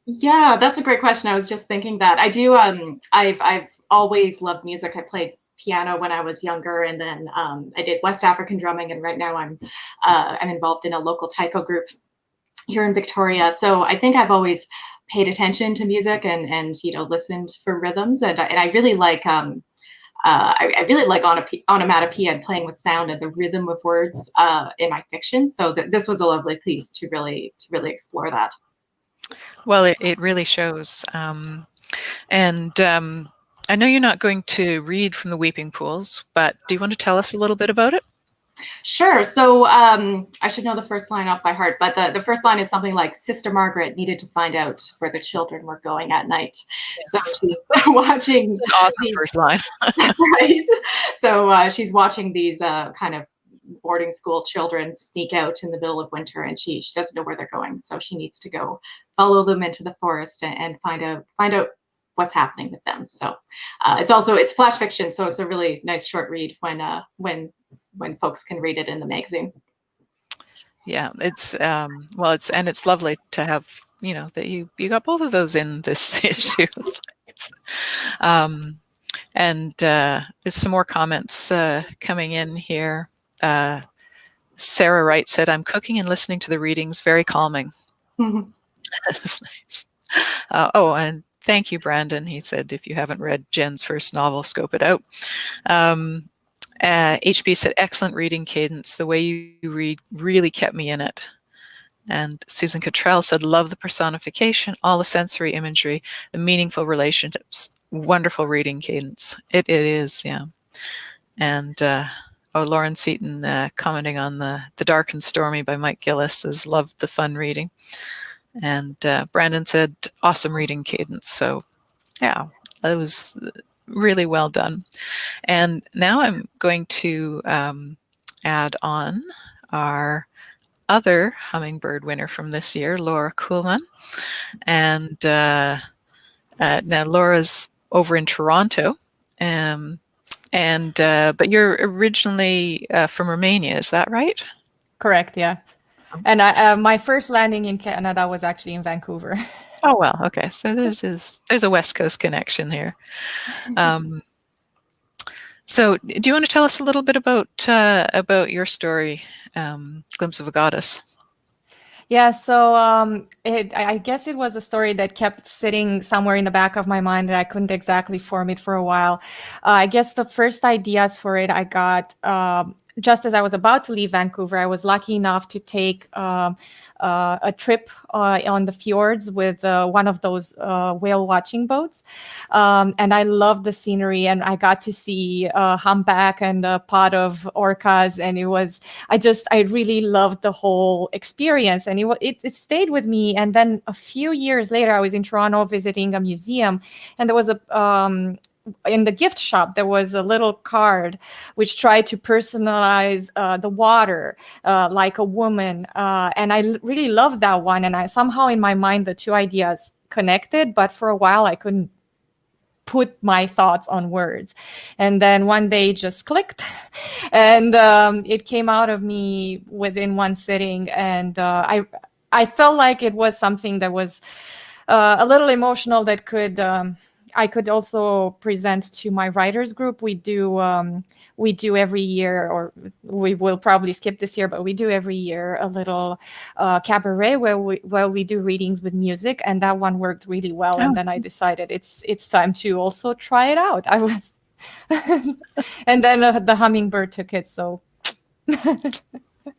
Yeah, that's a great question. I was just thinking that. I do. I've always loved music. I played piano when I was younger, and then I did West African drumming, and right now I'm involved in a local taiko group here in Victoria. So I think I've always paid attention to music and listened for rhythms, and I really like I really like onomatopoeia and playing with sound and the rhythm of words in my fiction. So this was a lovely piece to really explore that. Well, it really shows. And I know you're not going to read from the Weeping Pools, but do you want to tell us a little bit about it? Sure. So I should know the first line off by heart, but the first line is something like, Sister Margaret needed to find out where the children were going at night. Yes. So she's watching. That's an awesome first line. That's right. So she's watching these kind of boarding school children sneak out in the middle of winter, and she doesn't know where they're going. So she needs to go follow them into the forest and find out what's happening with them. So it's flash fiction. So it's a really nice short read when folks can read it in the magazine. Yeah, it's it's lovely to have, that you got both of those in this issue. And there's some more comments coming in here. Sarah Wright said, "I'm cooking and listening to the readings, very calming." That's nice. And thank you, Brandon. He said, if you haven't read Jen's first novel, scope it out. HB said, excellent reading cadence. The way you read really kept me in it. And Susan Cottrell said, love the personification, all the sensory imagery, the meaningful relationships. Wonderful reading cadence. It is, yeah. And Lauren Seaton commenting on the Dark and Stormy by Mike Gillis says, loved the fun reading. And Brandon said, awesome reading cadence. So yeah, it was really well done. And now I'm going to add on our other Hummingbird winner from this year, Laura Coolman. And now Laura's over in Toronto, but you're originally from Romania, is that right? Correct, yeah. And my first landing in Canada was actually in Vancouver. Oh, well, okay. So there's a West Coast connection here. So do you want to tell us a little bit about your story, Glimpse of a Goddess? Yeah, so I guess it was a story that kept sitting somewhere in the back of my mind and I couldn't exactly form it for a while. I guess the first ideas for it I got just as I was about to leave Vancouver, I was lucky enough to take a trip on the fjords with one of those whale watching boats. And I loved the scenery, and I got to see a humpback and a pod of orcas. And I really loved the whole experience, and it stayed with me. And then a few years later, I was in Toronto visiting a museum, and there was in the gift shop, there was a little card which tried to personalize the water like a woman. And I really loved that one. And I somehow in my mind, the two ideas connected, but for a while I couldn't put my thoughts on words. And then one day it just clicked, and it came out of me within one sitting. And I felt like it was something that was a little emotional that I could also present to my writers group. We do every year, or we will probably skip this year, but we do every year a little cabaret where we do readings with music, and that one worked really well. And then I decided it's time to also try it out. And then the hummingbird took it. So.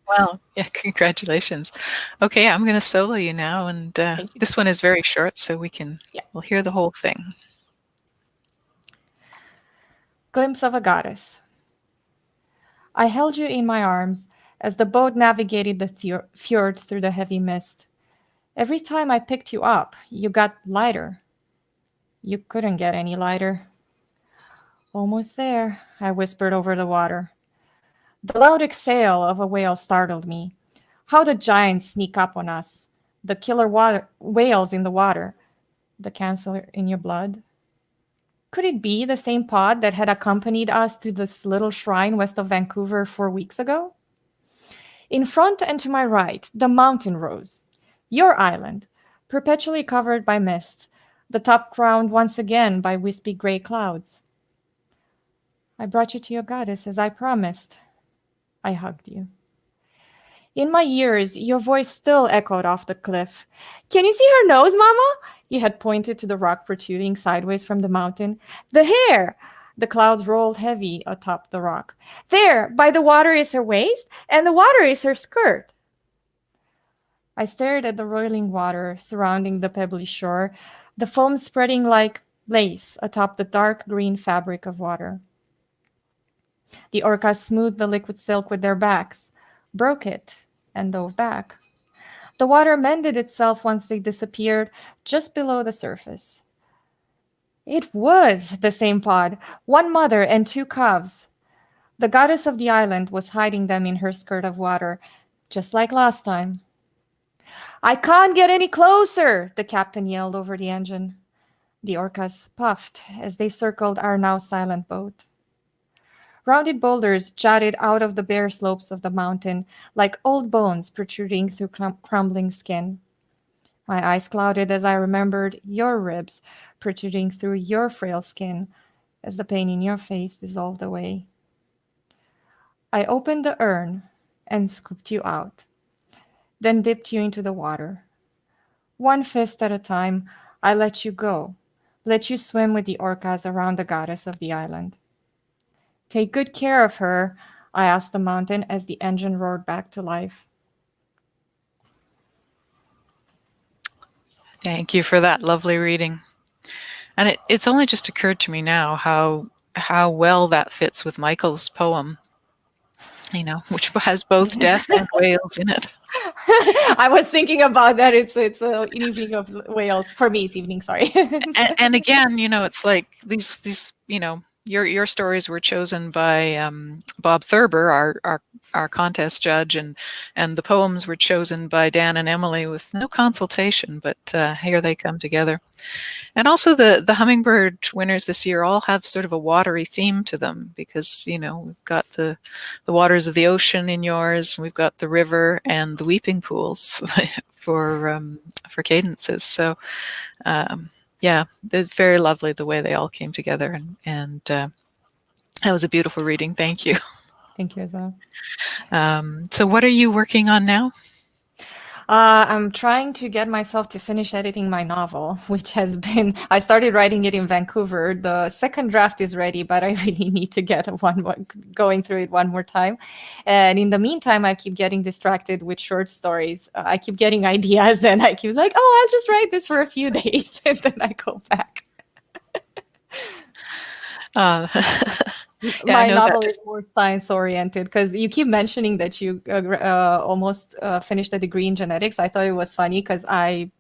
Wow. Yeah, congratulations. Okay, I'm going to solo you now, and this one is very short, so we'll hear the whole thing. Glimpse of a goddess. I held you in my arms as the boat navigated the fjord through the heavy mist. Every time I picked you up, you got lighter. You couldn't get any lighter. Almost there, I whispered over the water. The loud exhale of a whale startled me. How the giants sneak up on us. The killer whales in the water. The cancer in your blood. Could it be the same pod that had accompanied us to this little shrine west of Vancouver 4 weeks ago? In front and to my right, the mountain rose. Your island, perpetually covered by mist, the top crowned once again by wispy gray clouds. I brought you to your goddess as I promised. I hugged you. In my ears, your voice still echoed off the cliff. Can you see her nose, Mama? You had pointed to the rock protruding sideways from the mountain. The hair! The clouds rolled heavy atop the rock. There, by the water is her waist, and the water is her skirt. I stared at the roiling water surrounding the pebbly shore, the foam spreading like lace atop the dark green fabric of water. The orcas smoothed the liquid silk with their backs, broke it, and dove back. The water mended itself once they disappeared just below the surface. It was the same pod, one mother and 2 calves. The goddess of the island was hiding them in her skirt of water, just like last time. I can't get any closer, the captain yelled over the engine. The orcas puffed as they circled our now silent boat. Rounded boulders jutted out of the bare slopes of the mountain like old bones protruding through crumbling skin. My eyes clouded as I remembered your ribs protruding through your frail skin as the pain in your face dissolved away. I opened the urn and scooped you out, then dipped you into the water. One fist at a time, I let you go, let you swim with the orcas around the goddess of the island. Take good care of her, I asked the mountain as the engine roared back to life. Thank you for that lovely reading. And it's only just occurred to me now how well that fits with Michael's poem, which has both death and whales in it. I was thinking about that. It's an evening of whales. For me, it's evening, sorry. and again, it's like these your stories were chosen by Bob Thurber, our contest judge, and the poems were chosen by Dan and Emily with no consultation, but here they come together. And also the hummingbird winners this year all have sort of a watery theme to them, because we've got the waters of the ocean in yours, we've got the river and the weeping pools for Cadence's. So yeah, they're very lovely the way they all came together, and that was a beautiful reading. Thank you. Thank you as well. So what are you working on now? I'm trying to get myself to finish editing my novel, which has been, I started writing it in Vancouver. The second draft is ready, but I really need to get going through it one more time. And in the meantime, I keep getting distracted with short stories. I keep getting ideas and I keep like, oh, I'll just write this for a few days and then I go back. My novel is more science oriented because you keep mentioning that you almost finished a degree in genetics. I thought it was funny because I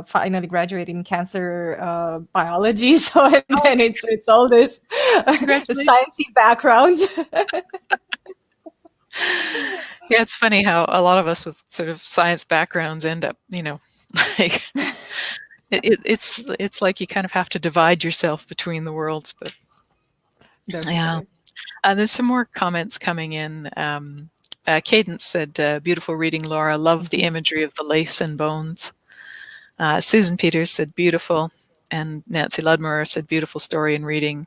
finally graduated in cancer biology. So then it's all this sciencey background. Yeah, it's funny how a lot of us with sort of science backgrounds end up, like it's like you kind of have to divide yourself between the worlds, but yeah. There's some more comments coming in. Cadence said, beautiful reading, Laura. Love the imagery of the lace and bones. Susan Peters said, beautiful. And Nancy Ludmer said, beautiful story and reading.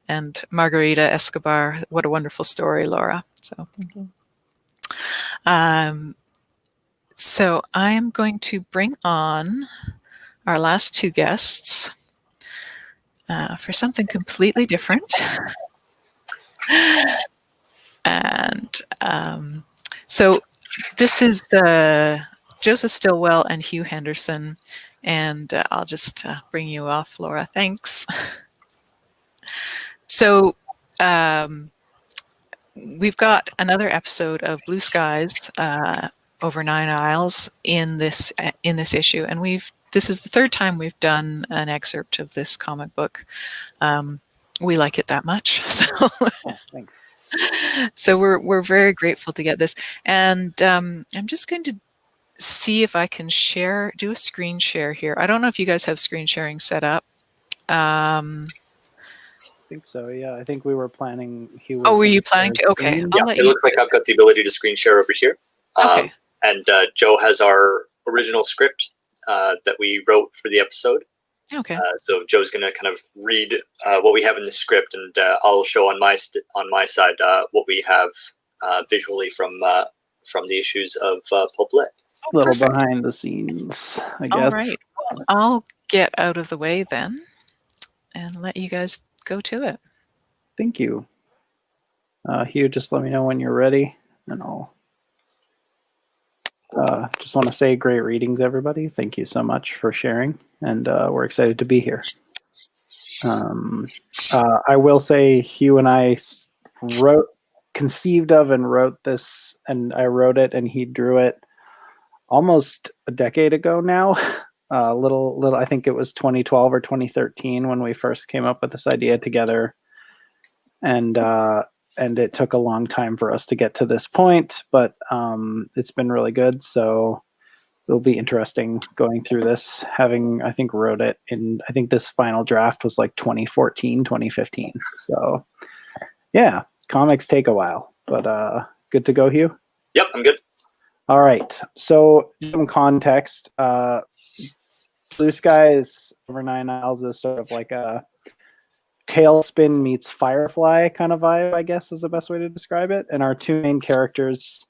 And Margarita Escobar, what a wonderful story, Laura. So, thank you. So I am going to bring on our last two guests for something completely different. And so this is Joseph Stilwell and Hugh Henderson, and I'll just bring you off, Laura. Thanks. So we've got another episode of Blue Skies over 9 Isles in this issue, and this is the third time we've done an excerpt of this comic book. We like it that much, so thanks. So we're very grateful to get this, and I'm just going to see if I can do a screen share here. I don't know if you guys have screen sharing set up. I think so. Yeah, I think we were planning. Were you planning to? Okay. Yeah, it looks like I've got the ability to screen share over here. Okay. And Joe has our original script that we wrote for the episode. Okay. So Joe's going to kind of read what we have in the script, and I'll show on my side what we have visually from the issues of Pulp Lit. A little behind the scenes, I guess. All right. Well, I'll get out of the way then and let you guys go to it. Thank you. Hugh, just let me know when you're ready, and I'll just want to say great readings, everybody. Thank you so much for sharing, and we're excited to be here. I will say Hugh and I conceived of and wrote this, and I wrote it and he drew it almost a decade ago now. Little, I think it was 2012 or 2013 when we first came up with this idea together, and it took a long time for us to get to this point, but it's been really good. So it'll be interesting going through this, I think wrote it in, I think this final draft was like 2014, 2015. So yeah, comics take a while, but good to go, Hugh? Yep, I'm good. All right. So some context, Blue Skies over 9 Isles is sort of like a Tailspin meets Firefly kind of vibe, I guess is the best way to describe it. And our two main characters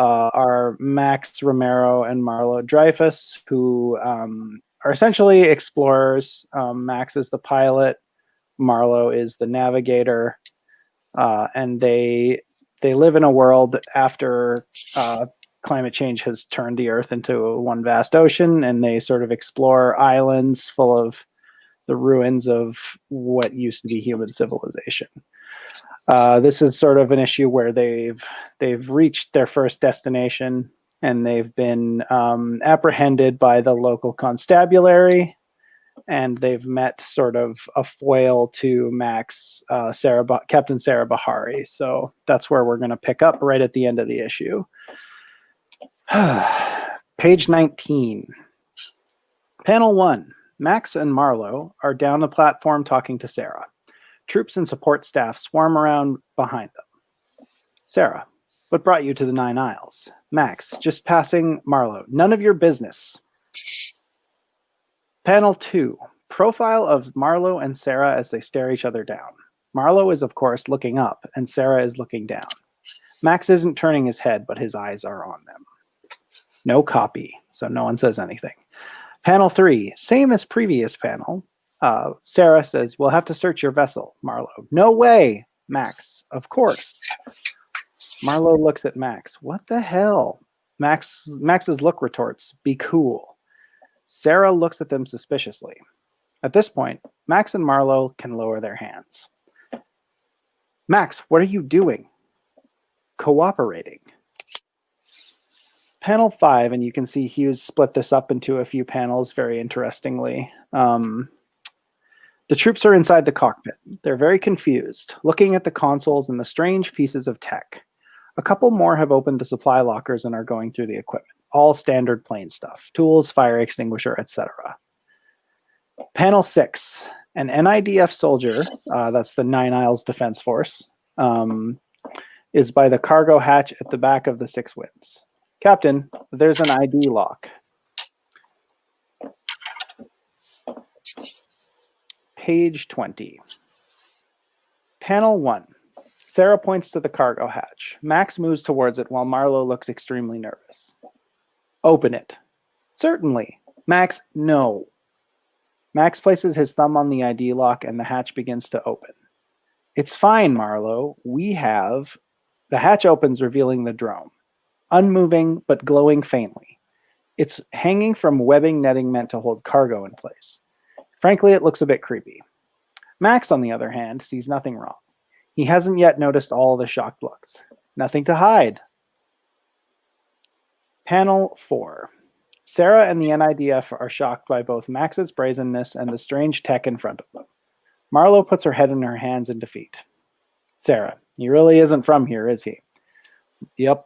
are Max Romero and Marlo Dreyfus, who are essentially explorers. Max is the pilot, Marlo is the navigator, and they live in a world after climate change has turned the Earth into one vast ocean, and they sort of explore islands full of the ruins of what used to be human civilization. This is sort of an issue where they've reached their first destination, and they've been apprehended by the local constabulary, and they've met sort of a foil to Max, Captain Sarah Bahari. So that's where we're going to pick up right at the end of the issue. Page 19. Panel 1. Max and Marlo are down the platform talking to Sarah. Troops and support staff swarm around behind them. Sarah, what brought you to the 9 Isles? Max, just passing. Marlo, none of your business. Panel 2. Profile of Marlo and Sarah as they stare each other down. Marlo is, of course, looking up, and Sarah is looking down. Max isn't turning his head, but his eyes are on them. No copy, so no one says anything. Panel 3, same as previous panel. Sarah says, we'll have to search your vessel, Marlowe. No way, Max. Of course. Marlowe looks at Max. What the hell? Max's look retorts, be cool. Sarah looks at them suspiciously. At this point, Max and Marlowe can lower their hands. Max, what are you doing? Cooperating. Panel 5, and you can see Hughes split this up into a few panels very interestingly. The troops are inside the cockpit. They're very confused, looking at the consoles and the strange pieces of tech. A couple more have opened the supply lockers and are going through the equipment. All standard plane stuff. Tools, fire extinguisher, etc. Panel 6, an NIDF soldier, that's the Nine Isles Defense Force, is by the cargo hatch at the back of the Six Winds. Captain, there's an ID lock. Page 20. Panel 1. Sarah points to the cargo hatch. Max moves towards it while Marlowe looks extremely nervous. Open it. Certainly. Max, no. Max places his thumb on the ID lock and the hatch begins to open. It's fine, Marlowe. We have... The hatch opens, revealing the drone. Unmoving, but glowing faintly. It's hanging from webbing netting meant to hold cargo in place. Frankly, it looks a bit creepy. Max, on the other hand, sees nothing wrong. He hasn't yet noticed all the shocked looks. Nothing to hide. Panel 4. Sarah and the NIDF are shocked by both Max's brazenness and the strange tech in front of them. Marlowe puts her head in her hands in defeat. Sarah, he really isn't from here, is he? Yep.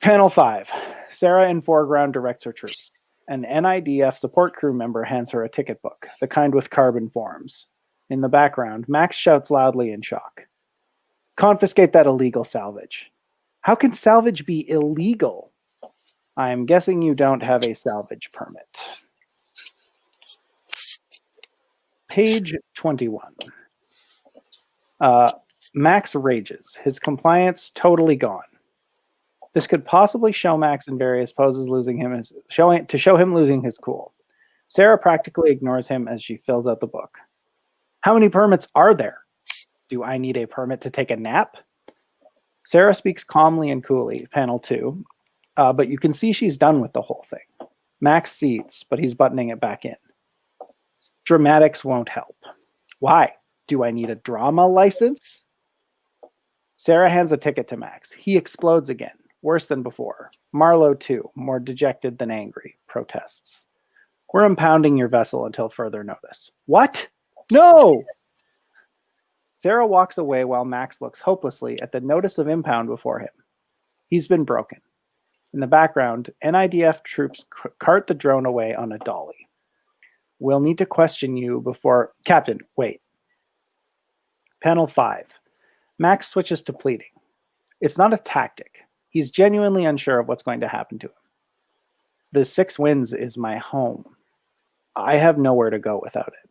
Panel 5. Sarah in foreground directs her troops. An NIDF support crew member hands her a ticket book, the kind with carbon forms. In the background, Max shouts loudly in shock. Confiscate that illegal salvage. How can salvage be illegal? I'm guessing you don't have a salvage permit. Page 21. Max rages, his compliance totally gone. This could possibly show Max in various poses to show him losing his cool. Sarah practically ignores him as she fills out the book. How many permits are there? Do I need a permit to take a nap? Sarah speaks calmly and coolly, panel 2, but you can see she's done with the whole thing. Max seethes, but he's buttoning it back in. Dramatics won't help. Why? Do I need a drama license? Sarah hands a ticket to Max. He explodes again, worse than before. Marlowe, too, more dejected than angry, protests. We're impounding your vessel until further notice. What? No! Sarah walks away while Max looks hopelessly at the notice of impound before him. He's been broken. In the background, NIDF troops cart the drone away on a dolly. We'll need to question you before... Captain, wait. Panel 5. Max switches to pleading. It's not a tactic. He's genuinely unsure of what's going to happen to him. The Six Winds is my home. I have nowhere to go without it.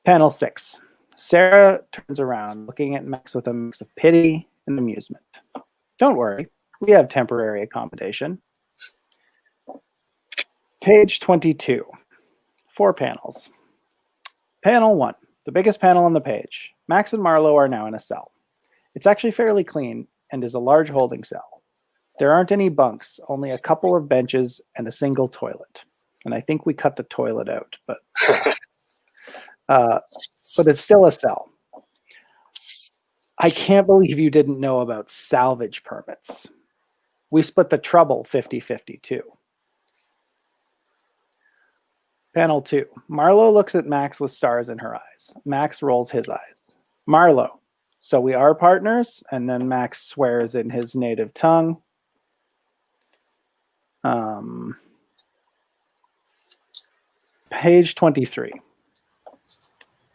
Panel 6. Sarah turns around, looking at Max with a mix of pity and amusement. Don't worry, we have temporary accommodation. Page 22. 4 panels. Panel 1, the biggest panel on the page. Max and Marlowe are now in a cell. It's actually fairly clean and is a large holding cell. There aren't any bunks, only a couple of benches and a single toilet. And I think we cut the toilet out, but it's still a cell. I can't believe you didn't know about salvage permits. We split the trouble 50-50 too. Panel 2. Marlowe looks at Max with stars in her eyes. Max rolls his eyes. Marlowe, so we are partners? And then Max swears in his native tongue. Page 23.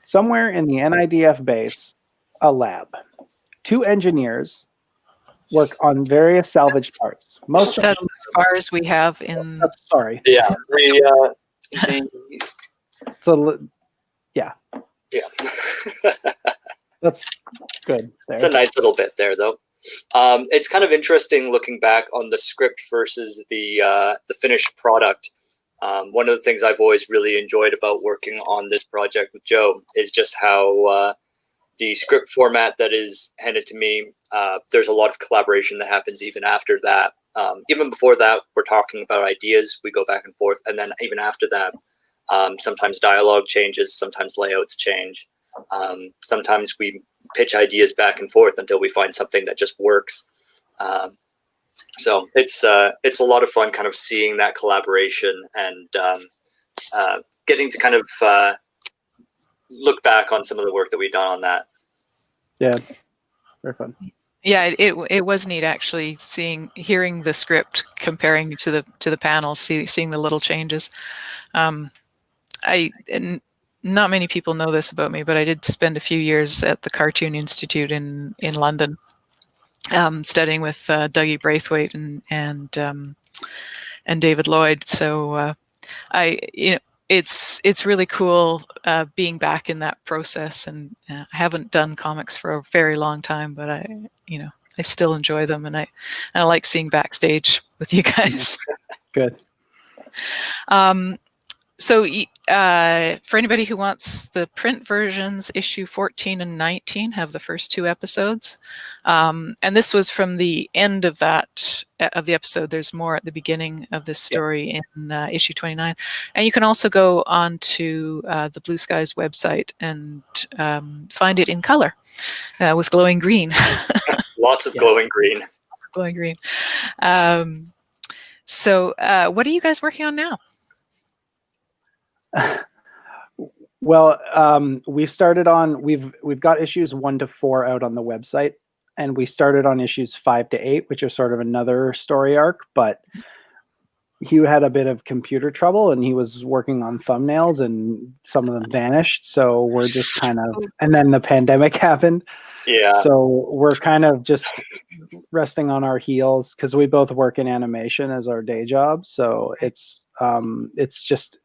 Somewhere in the NIDF base, a lab. 2 engineers work on various salvage parts. Most That's as far as we have in... Sorry. Yeah. Yeah. Yeah. That's good. There. It's a nice little bit there, though. It's kind of interesting looking back on the script versus the finished product. One of the things I've always really enjoyed about working on this project with Joe is just how the script format that is handed to me, there's a lot of collaboration that happens even after that. Even before that, we're talking about ideas, we go back and forth, and then even after that, sometimes dialogue changes, sometimes layouts change. Sometimes we pitch ideas back and forth until we find something that just works. So it's a lot of fun kind of seeing that collaboration and getting to kind of look back on some of the work that we've done on that. Yeah, very fun. Yeah, it was neat actually hearing the script, comparing to the panels, seeing the little changes. And not many people know this about me, but I did spend a few years at the Cartoon Institute in London, studying with Dougie Braithwaite and David Lloyd. So it's really cool being back in that process, and I haven't done comics for a very long time, but I still enjoy them, and I like seeing backstage with you guys. Good. So for anybody who wants the print versions, issue 14 and 19 have the first 2 episodes. And this was from the end of the episode. There's more at the beginning of this story in issue 29. And you can also go on to the Blue Skies website and find it in color with glowing green. Lots of glowing green. Glowing green. So what are you guys working on now? Well, we've got issues 1 to 4 out on the website, and we started on issues 5 to 8, which are sort of another story arc, but Hugh had a bit of computer trouble and he was working on thumbnails and some of them vanished. So we're just kind of, and then the pandemic happened. Yeah. So we're kind of just resting on our heels because we both work in animation as our day job. So it's just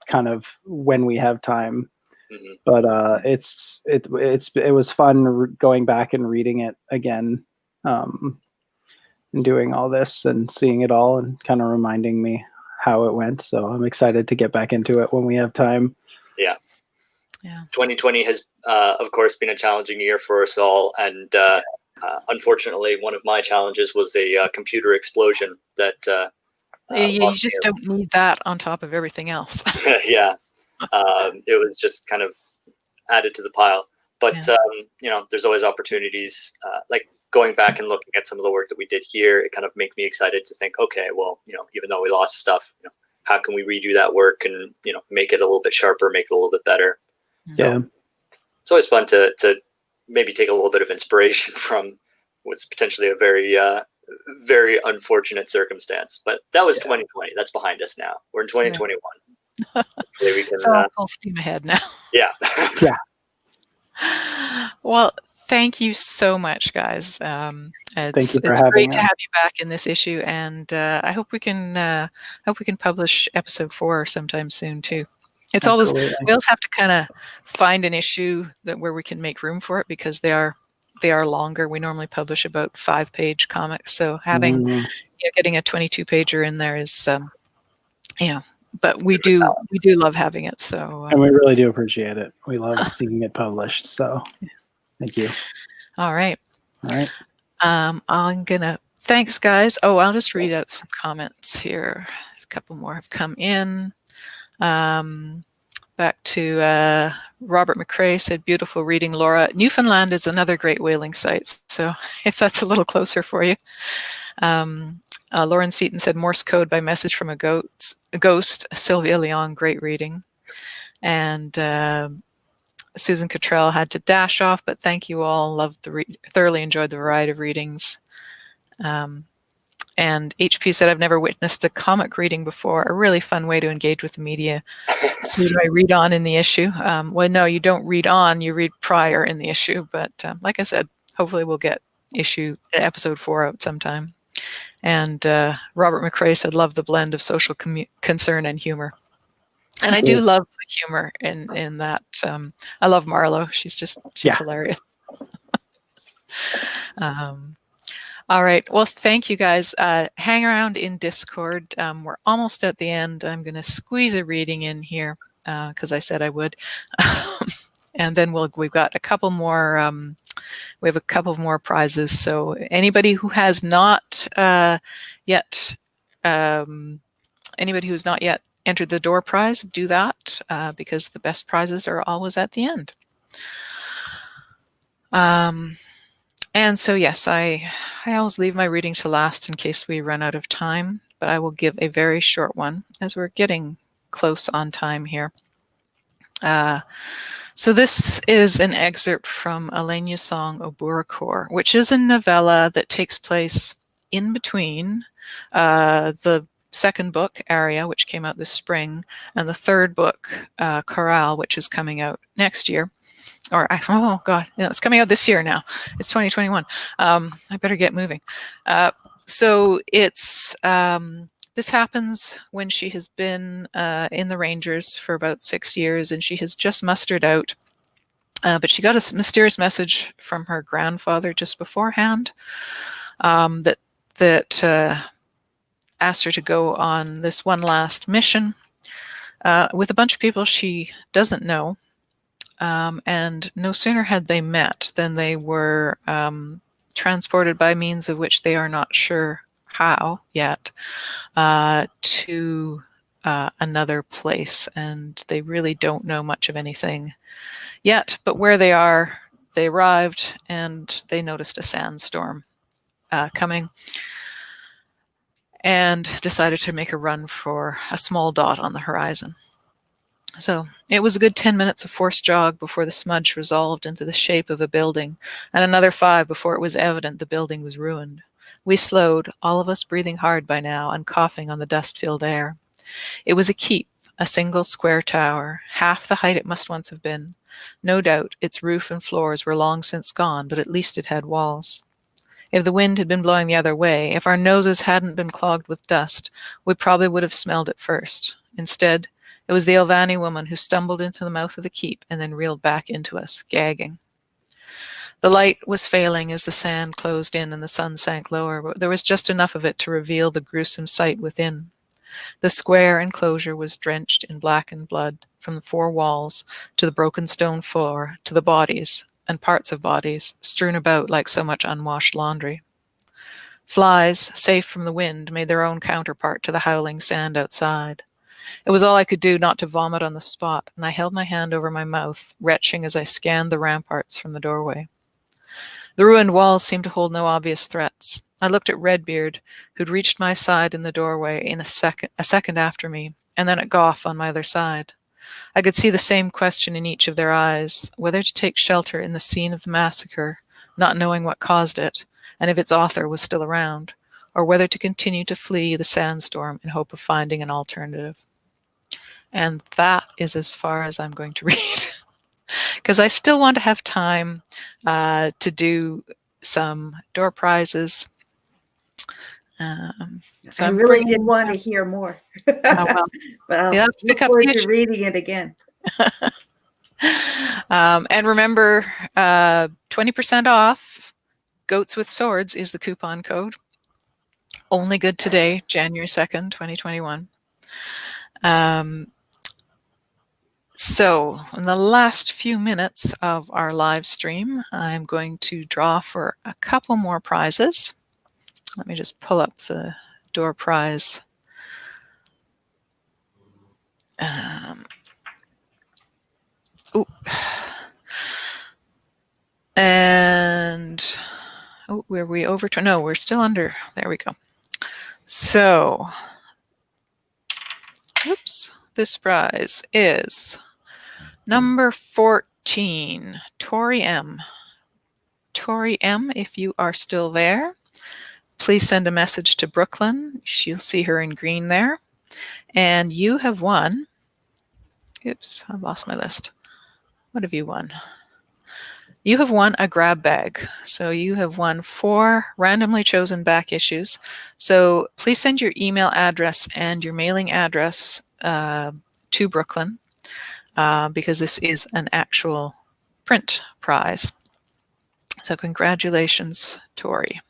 kind of when we have time. Mm-hmm. But it was fun going back and reading it again, and doing all this and seeing it all and kind of reminding me how it went. So I'm excited to get back into it when we have time. Yeah. 2020 has, of course, been a challenging year for us all. And unfortunately, one of my challenges was a computer explosion that... you just don't need that on top of everything else. Yeah. It was just kind of added to the pile. But, there's always opportunities. Like going back and looking at some of the work that we did here, it kind of makes me excited to think, okay, well, even though we lost stuff, how can we redo that work and, make it a little bit sharper, make it a little bit better. Yeah. So it's always fun to maybe take a little bit of inspiration from what's potentially a very, very unfortunate circumstance. But that was 2020. That's behind us now. We're in 2021. Hopefully we can, it's all full steam ahead now. Yeah. Yeah. Well, thank you so much, guys. It's great to have you back in this issue, and I hope we can publish episode 4 sometime soon too. It's Absolutely. We always have to kind of find an issue where we can make room for it because they are longer. We normally publish about 5-page comics, so having getting a 22-pager in there is but we do love having it. So and we really do appreciate it. We love seeing it published. So thank you. All right. I'm gonna thanks, guys. Oh, I'll just read out some comments here. There's a couple more have come in. Back to Robert McCrae said, beautiful reading, Laura. Newfoundland is another great whaling site. So if that's a little closer for you. Lauren Seaton said, Morse code by message from a ghost. Sylvia Leong, great reading. And Susan Cottrell had to dash off, but thank you all. Thoroughly enjoyed the variety of readings. And HP said, I've never witnessed a comic reading before. A really fun way to engage with the media. So do I read on in the issue? Well, no, you don't read on. You read prior in the issue. But like I said, hopefully we'll get episode 4 out sometime. And Robert McCrae said, love the blend of social concern and humor. And I do love the humor in that. I love Marlo. She's hilarious. All right. Well, thank you guys. Hang around in Discord. We're almost at the end. I'm going to squeeze a reading in here because I said I would. And then we've got a couple more. We have a couple more prizes. So anybody who has not yet, anybody who's not yet entered the door prize, do that because the best prizes are always at the end. And so, yes, I always leave my reading to last in case we run out of time, but I will give a very short one as we're getting close on time here. So this is an excerpt from Alena's song Oburakor, which is a novella that takes place in between the second book, Aria, which came out this spring, and the third book, Chorale, which is coming out next year. Or, oh God, it's coming out this year now. It's 2021. I better get moving. So it's, this happens when she has been in the Rangers for about 6 years and she has just mustered out. But she got a mysterious message from her grandfather just beforehand that asked her to go on this one last mission with a bunch of people she doesn't know. And no sooner had they met than they were transported by means of which they are not sure how yet to another place. And they really don't know much of anything yet. But where they are, they arrived and they noticed a sandstorm coming and decided to make a run for a small dot on the horizon. So it was a good 10 minutes of forced jog before the smudge resolved into the shape of a building, and another 5 before it was evident the building was ruined. We slowed, all of us breathing hard by now and coughing on the dust-filled air. It was a keep, a single square tower, half the height it must once have been. No doubt its roof and floors were long since gone, but at least it had walls. If the wind had been blowing the other way, if our noses hadn't been clogged with dust, we probably would have smelled it first. Instead, it was the Elvani woman who stumbled into the mouth of the keep and then reeled back into us, gagging. The light was failing as the sand closed in and the sun sank lower, but there was just enough of it to reveal the gruesome sight within. The square enclosure was drenched in blackened blood, from the 4 walls to the broken stone floor to the bodies and parts of bodies strewn about like so much unwashed laundry. Flies, safe from the wind, made their own counterpart to the howling sand outside. It was all I could do not to vomit on the spot, and I held my hand over my mouth, retching as I scanned the ramparts from the doorway. The ruined walls seemed to hold no obvious threats. I looked at Redbeard, who'd reached my side in the doorway in a second after me, and then at Goff on my other side. I could see the same question in each of their eyes, whether to take shelter in the scene of the massacre, not knowing what caused it, and if its author was still around, or whether to continue to flee the sandstorm in hope of finding an alternative. And that is as far as I'm going to read, because I still want to have time to do some door prizes. So I really did want to hear more, but I'll look forward to reading it again. And remember, 20% off Goats with Swords is the coupon code. Only good today, January 2nd, 2021. So in the last few minutes of our live stream, I'm going to draw for a couple more prizes. Let me just pull up the door prize. And were we over? No, we're still under. There we go. So, oops, this prize is number 14, Tori M. Tori M, if you are still there, please send a message to Brooklyn. You'll see her in green there. And you have won. Oops, I've lost my list. What have you won? You have won a grab bag. So you have won 4 randomly chosen back issues. So please send your email address and your mailing address to Brooklyn because this is an actual print prize. So congratulations, Tori.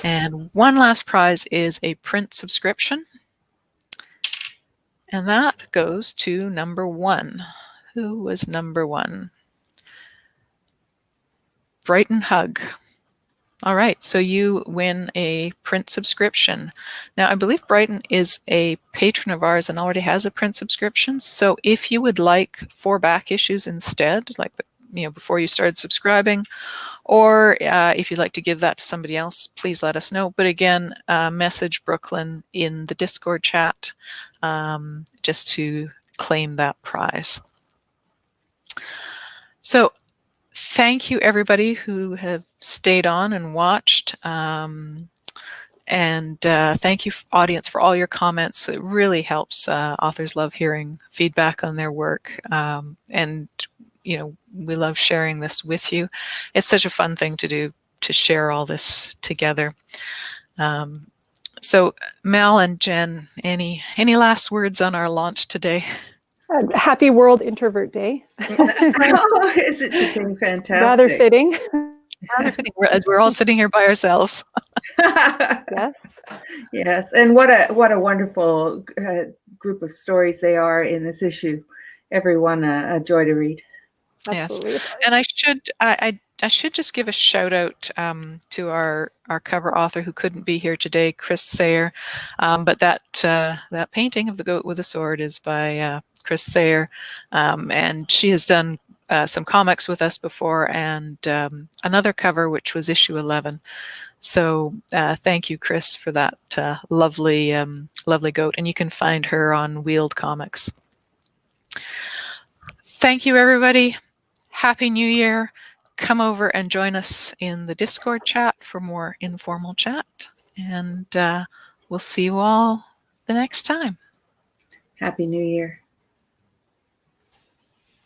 And one last prize is a print subscription. And that goes to number 1. Who was number 1? Brighton Hug. All right, so you win a print subscription. Now, I believe Brighton is a patron of ours and already has a print subscription. So if you would like 4 back issues instead, like before you started subscribing, or if you'd like to give that to somebody else, please let us know. But again, message Brooklyn in the Discord chat just to claim that prize. So thank you, everybody who have stayed on and watched. And thank you, audience, for all your comments. It really helps. Authors love hearing feedback on their work. And, we love sharing this with you. It's such a fun thing to do, to share all this together. So Mel and Jen, any last words on our launch today? Happy World Introvert Day. Oh, is it just fantastic? Rather fitting. Rather fitting, as we're all sitting here by ourselves. Yes. Yes, and what a wonderful group of stories they are in this issue. Everyone a joy to read. Absolutely. Yes, and I should just give a shout out to our cover author who couldn't be here today, Chris Sayer. But that painting of the goat with a sword is by Chris Sayer, and she has done some comics with us before, and another cover which was issue 11. So thank you, Chris, for that lovely goat, and you can find her on Wheeled Comics. Thank you, everybody. Happy New Year. Come over and join us in the Discord chat for more informal chat. And we'll see you all the next time. Happy New Year.